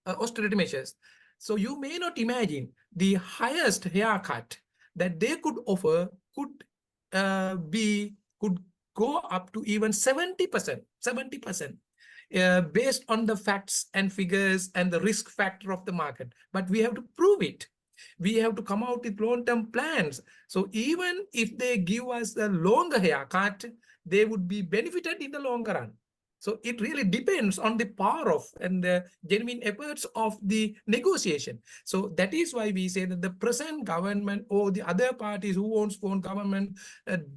austerity measures. So you may not imagine the highest haircut that they could offer could go up to even 70%. based on the facts and figures and the risk factor of the market, but we have to prove it. We have to come out with long-term plans. So even if they give us a longer haircut, they would be benefited in the longer run. So it really depends on the power of and the genuine efforts of the negotiation. So that is why we say that the present government or the other parties who owns foreign government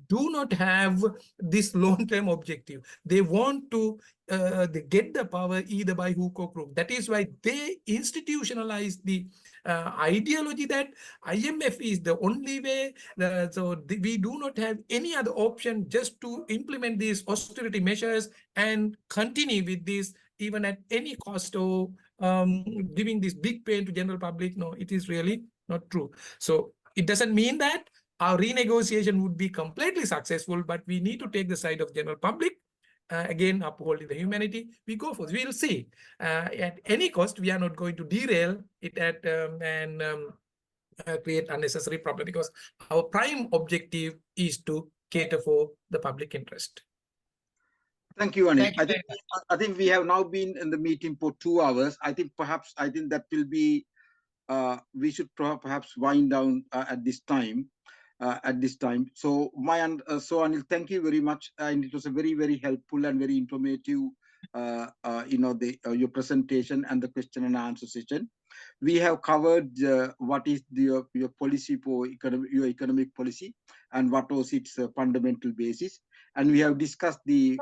do not have this long-term objective. They want to they get the power either by hook or crook. That is why they institutionalize the ideology that IMF is the only way. We do not have any other option just to implement these austerity measures and continue with this even at any cost or giving this big pain to general public. No, it is really not true. So it doesn't mean that our renegotiation would be completely successful, but we need to take the side of general public. Again, upholding the humanity, we go for it. We'll see. At any cost, we are not going to derail it and create unnecessary problem, because our prime objective is to cater for the public interest. Thank you, Anil. Thank you. I think we have now been in the meeting for 2 hours. I think that will be, we should perhaps wind down at this time. So Anil, thank you very much, and it was a very, very helpful and very informative, your presentation and the question and answer session. We have covered what is your policy for your economic policy and what was its fundamental basis, and we have discussed the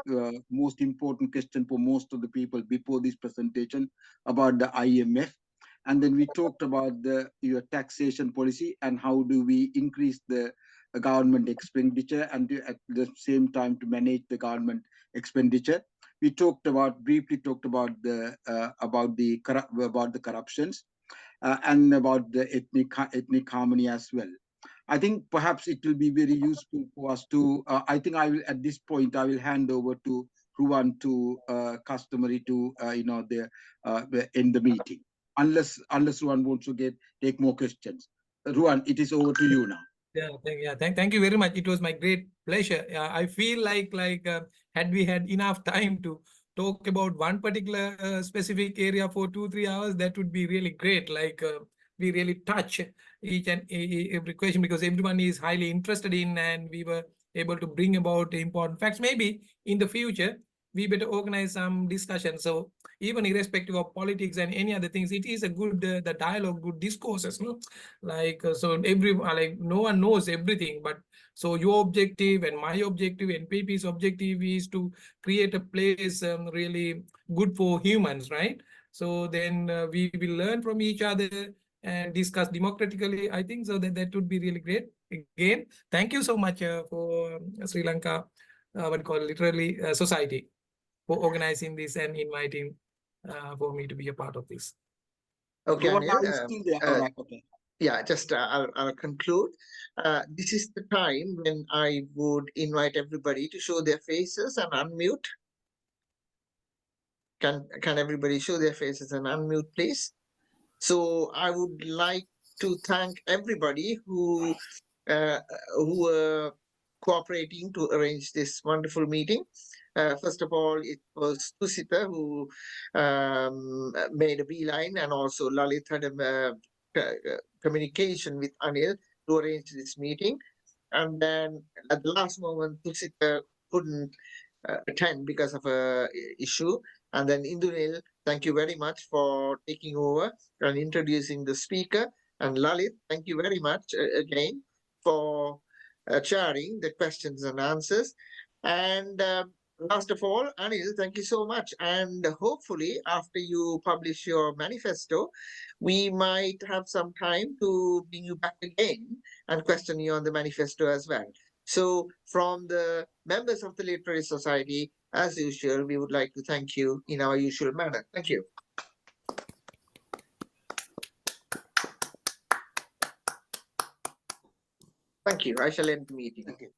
most important question for most of the people before this presentation about the IMF. And then we talked about your taxation policy and how do we increase the government expenditure and at the same time to manage the government expenditure. We briefly talked about the corruptions and about the ethnic harmony as well. I think perhaps it will be very useful for us to. I think at this point I will hand over to Ruan to customary to end the meeting. Unless Ruan wants to take more questions. Ruan, it is over to you now. Thank you very much. It was my great pleasure. I feel like had we had enough time to talk about one particular specific area for 2-3 hours, that would be really great. We really touch each and every question because everyone is highly interested in, and we were able to bring about important facts. Maybe in the future, we better organize some discussion. So even irrespective of politics and any other things, it is a good the dialogue, good discourses. No, so no one knows everything, but so your objective and my objective, NPP's objective is to create a place really good for humans, right? So then we will learn from each other and discuss democratically. I think so that would be really great. Again, thank you so much for Sri Lanka, literally society, for organizing this and inviting for me to be a part of this. Okay, Anil, okay. Yeah, just I'll conclude. This is the time when I would invite everybody to show their faces and unmute. Can everybody show their faces and unmute, please? So I would like to thank everybody who were cooperating to arrange this wonderful meeting. First of all, it was Tusita who made a beeline, and also Lalit had a communication with Anil to arrange this meeting. And then at the last moment, Tusita couldn't attend because of a issue. And then Indunil, thank you very much for taking over and introducing the speaker. And Lalit, thank you very much again for sharing the questions and answers. And last of all, Anil, thank you so much. And hopefully, after you publish your manifesto, we might have some time to bring you back again and question you on the manifesto as well. So from the members of the Literary Society, as usual, we would like to thank you in our usual manner. Thank you. Thank you. I shall end the meeting. Thank you.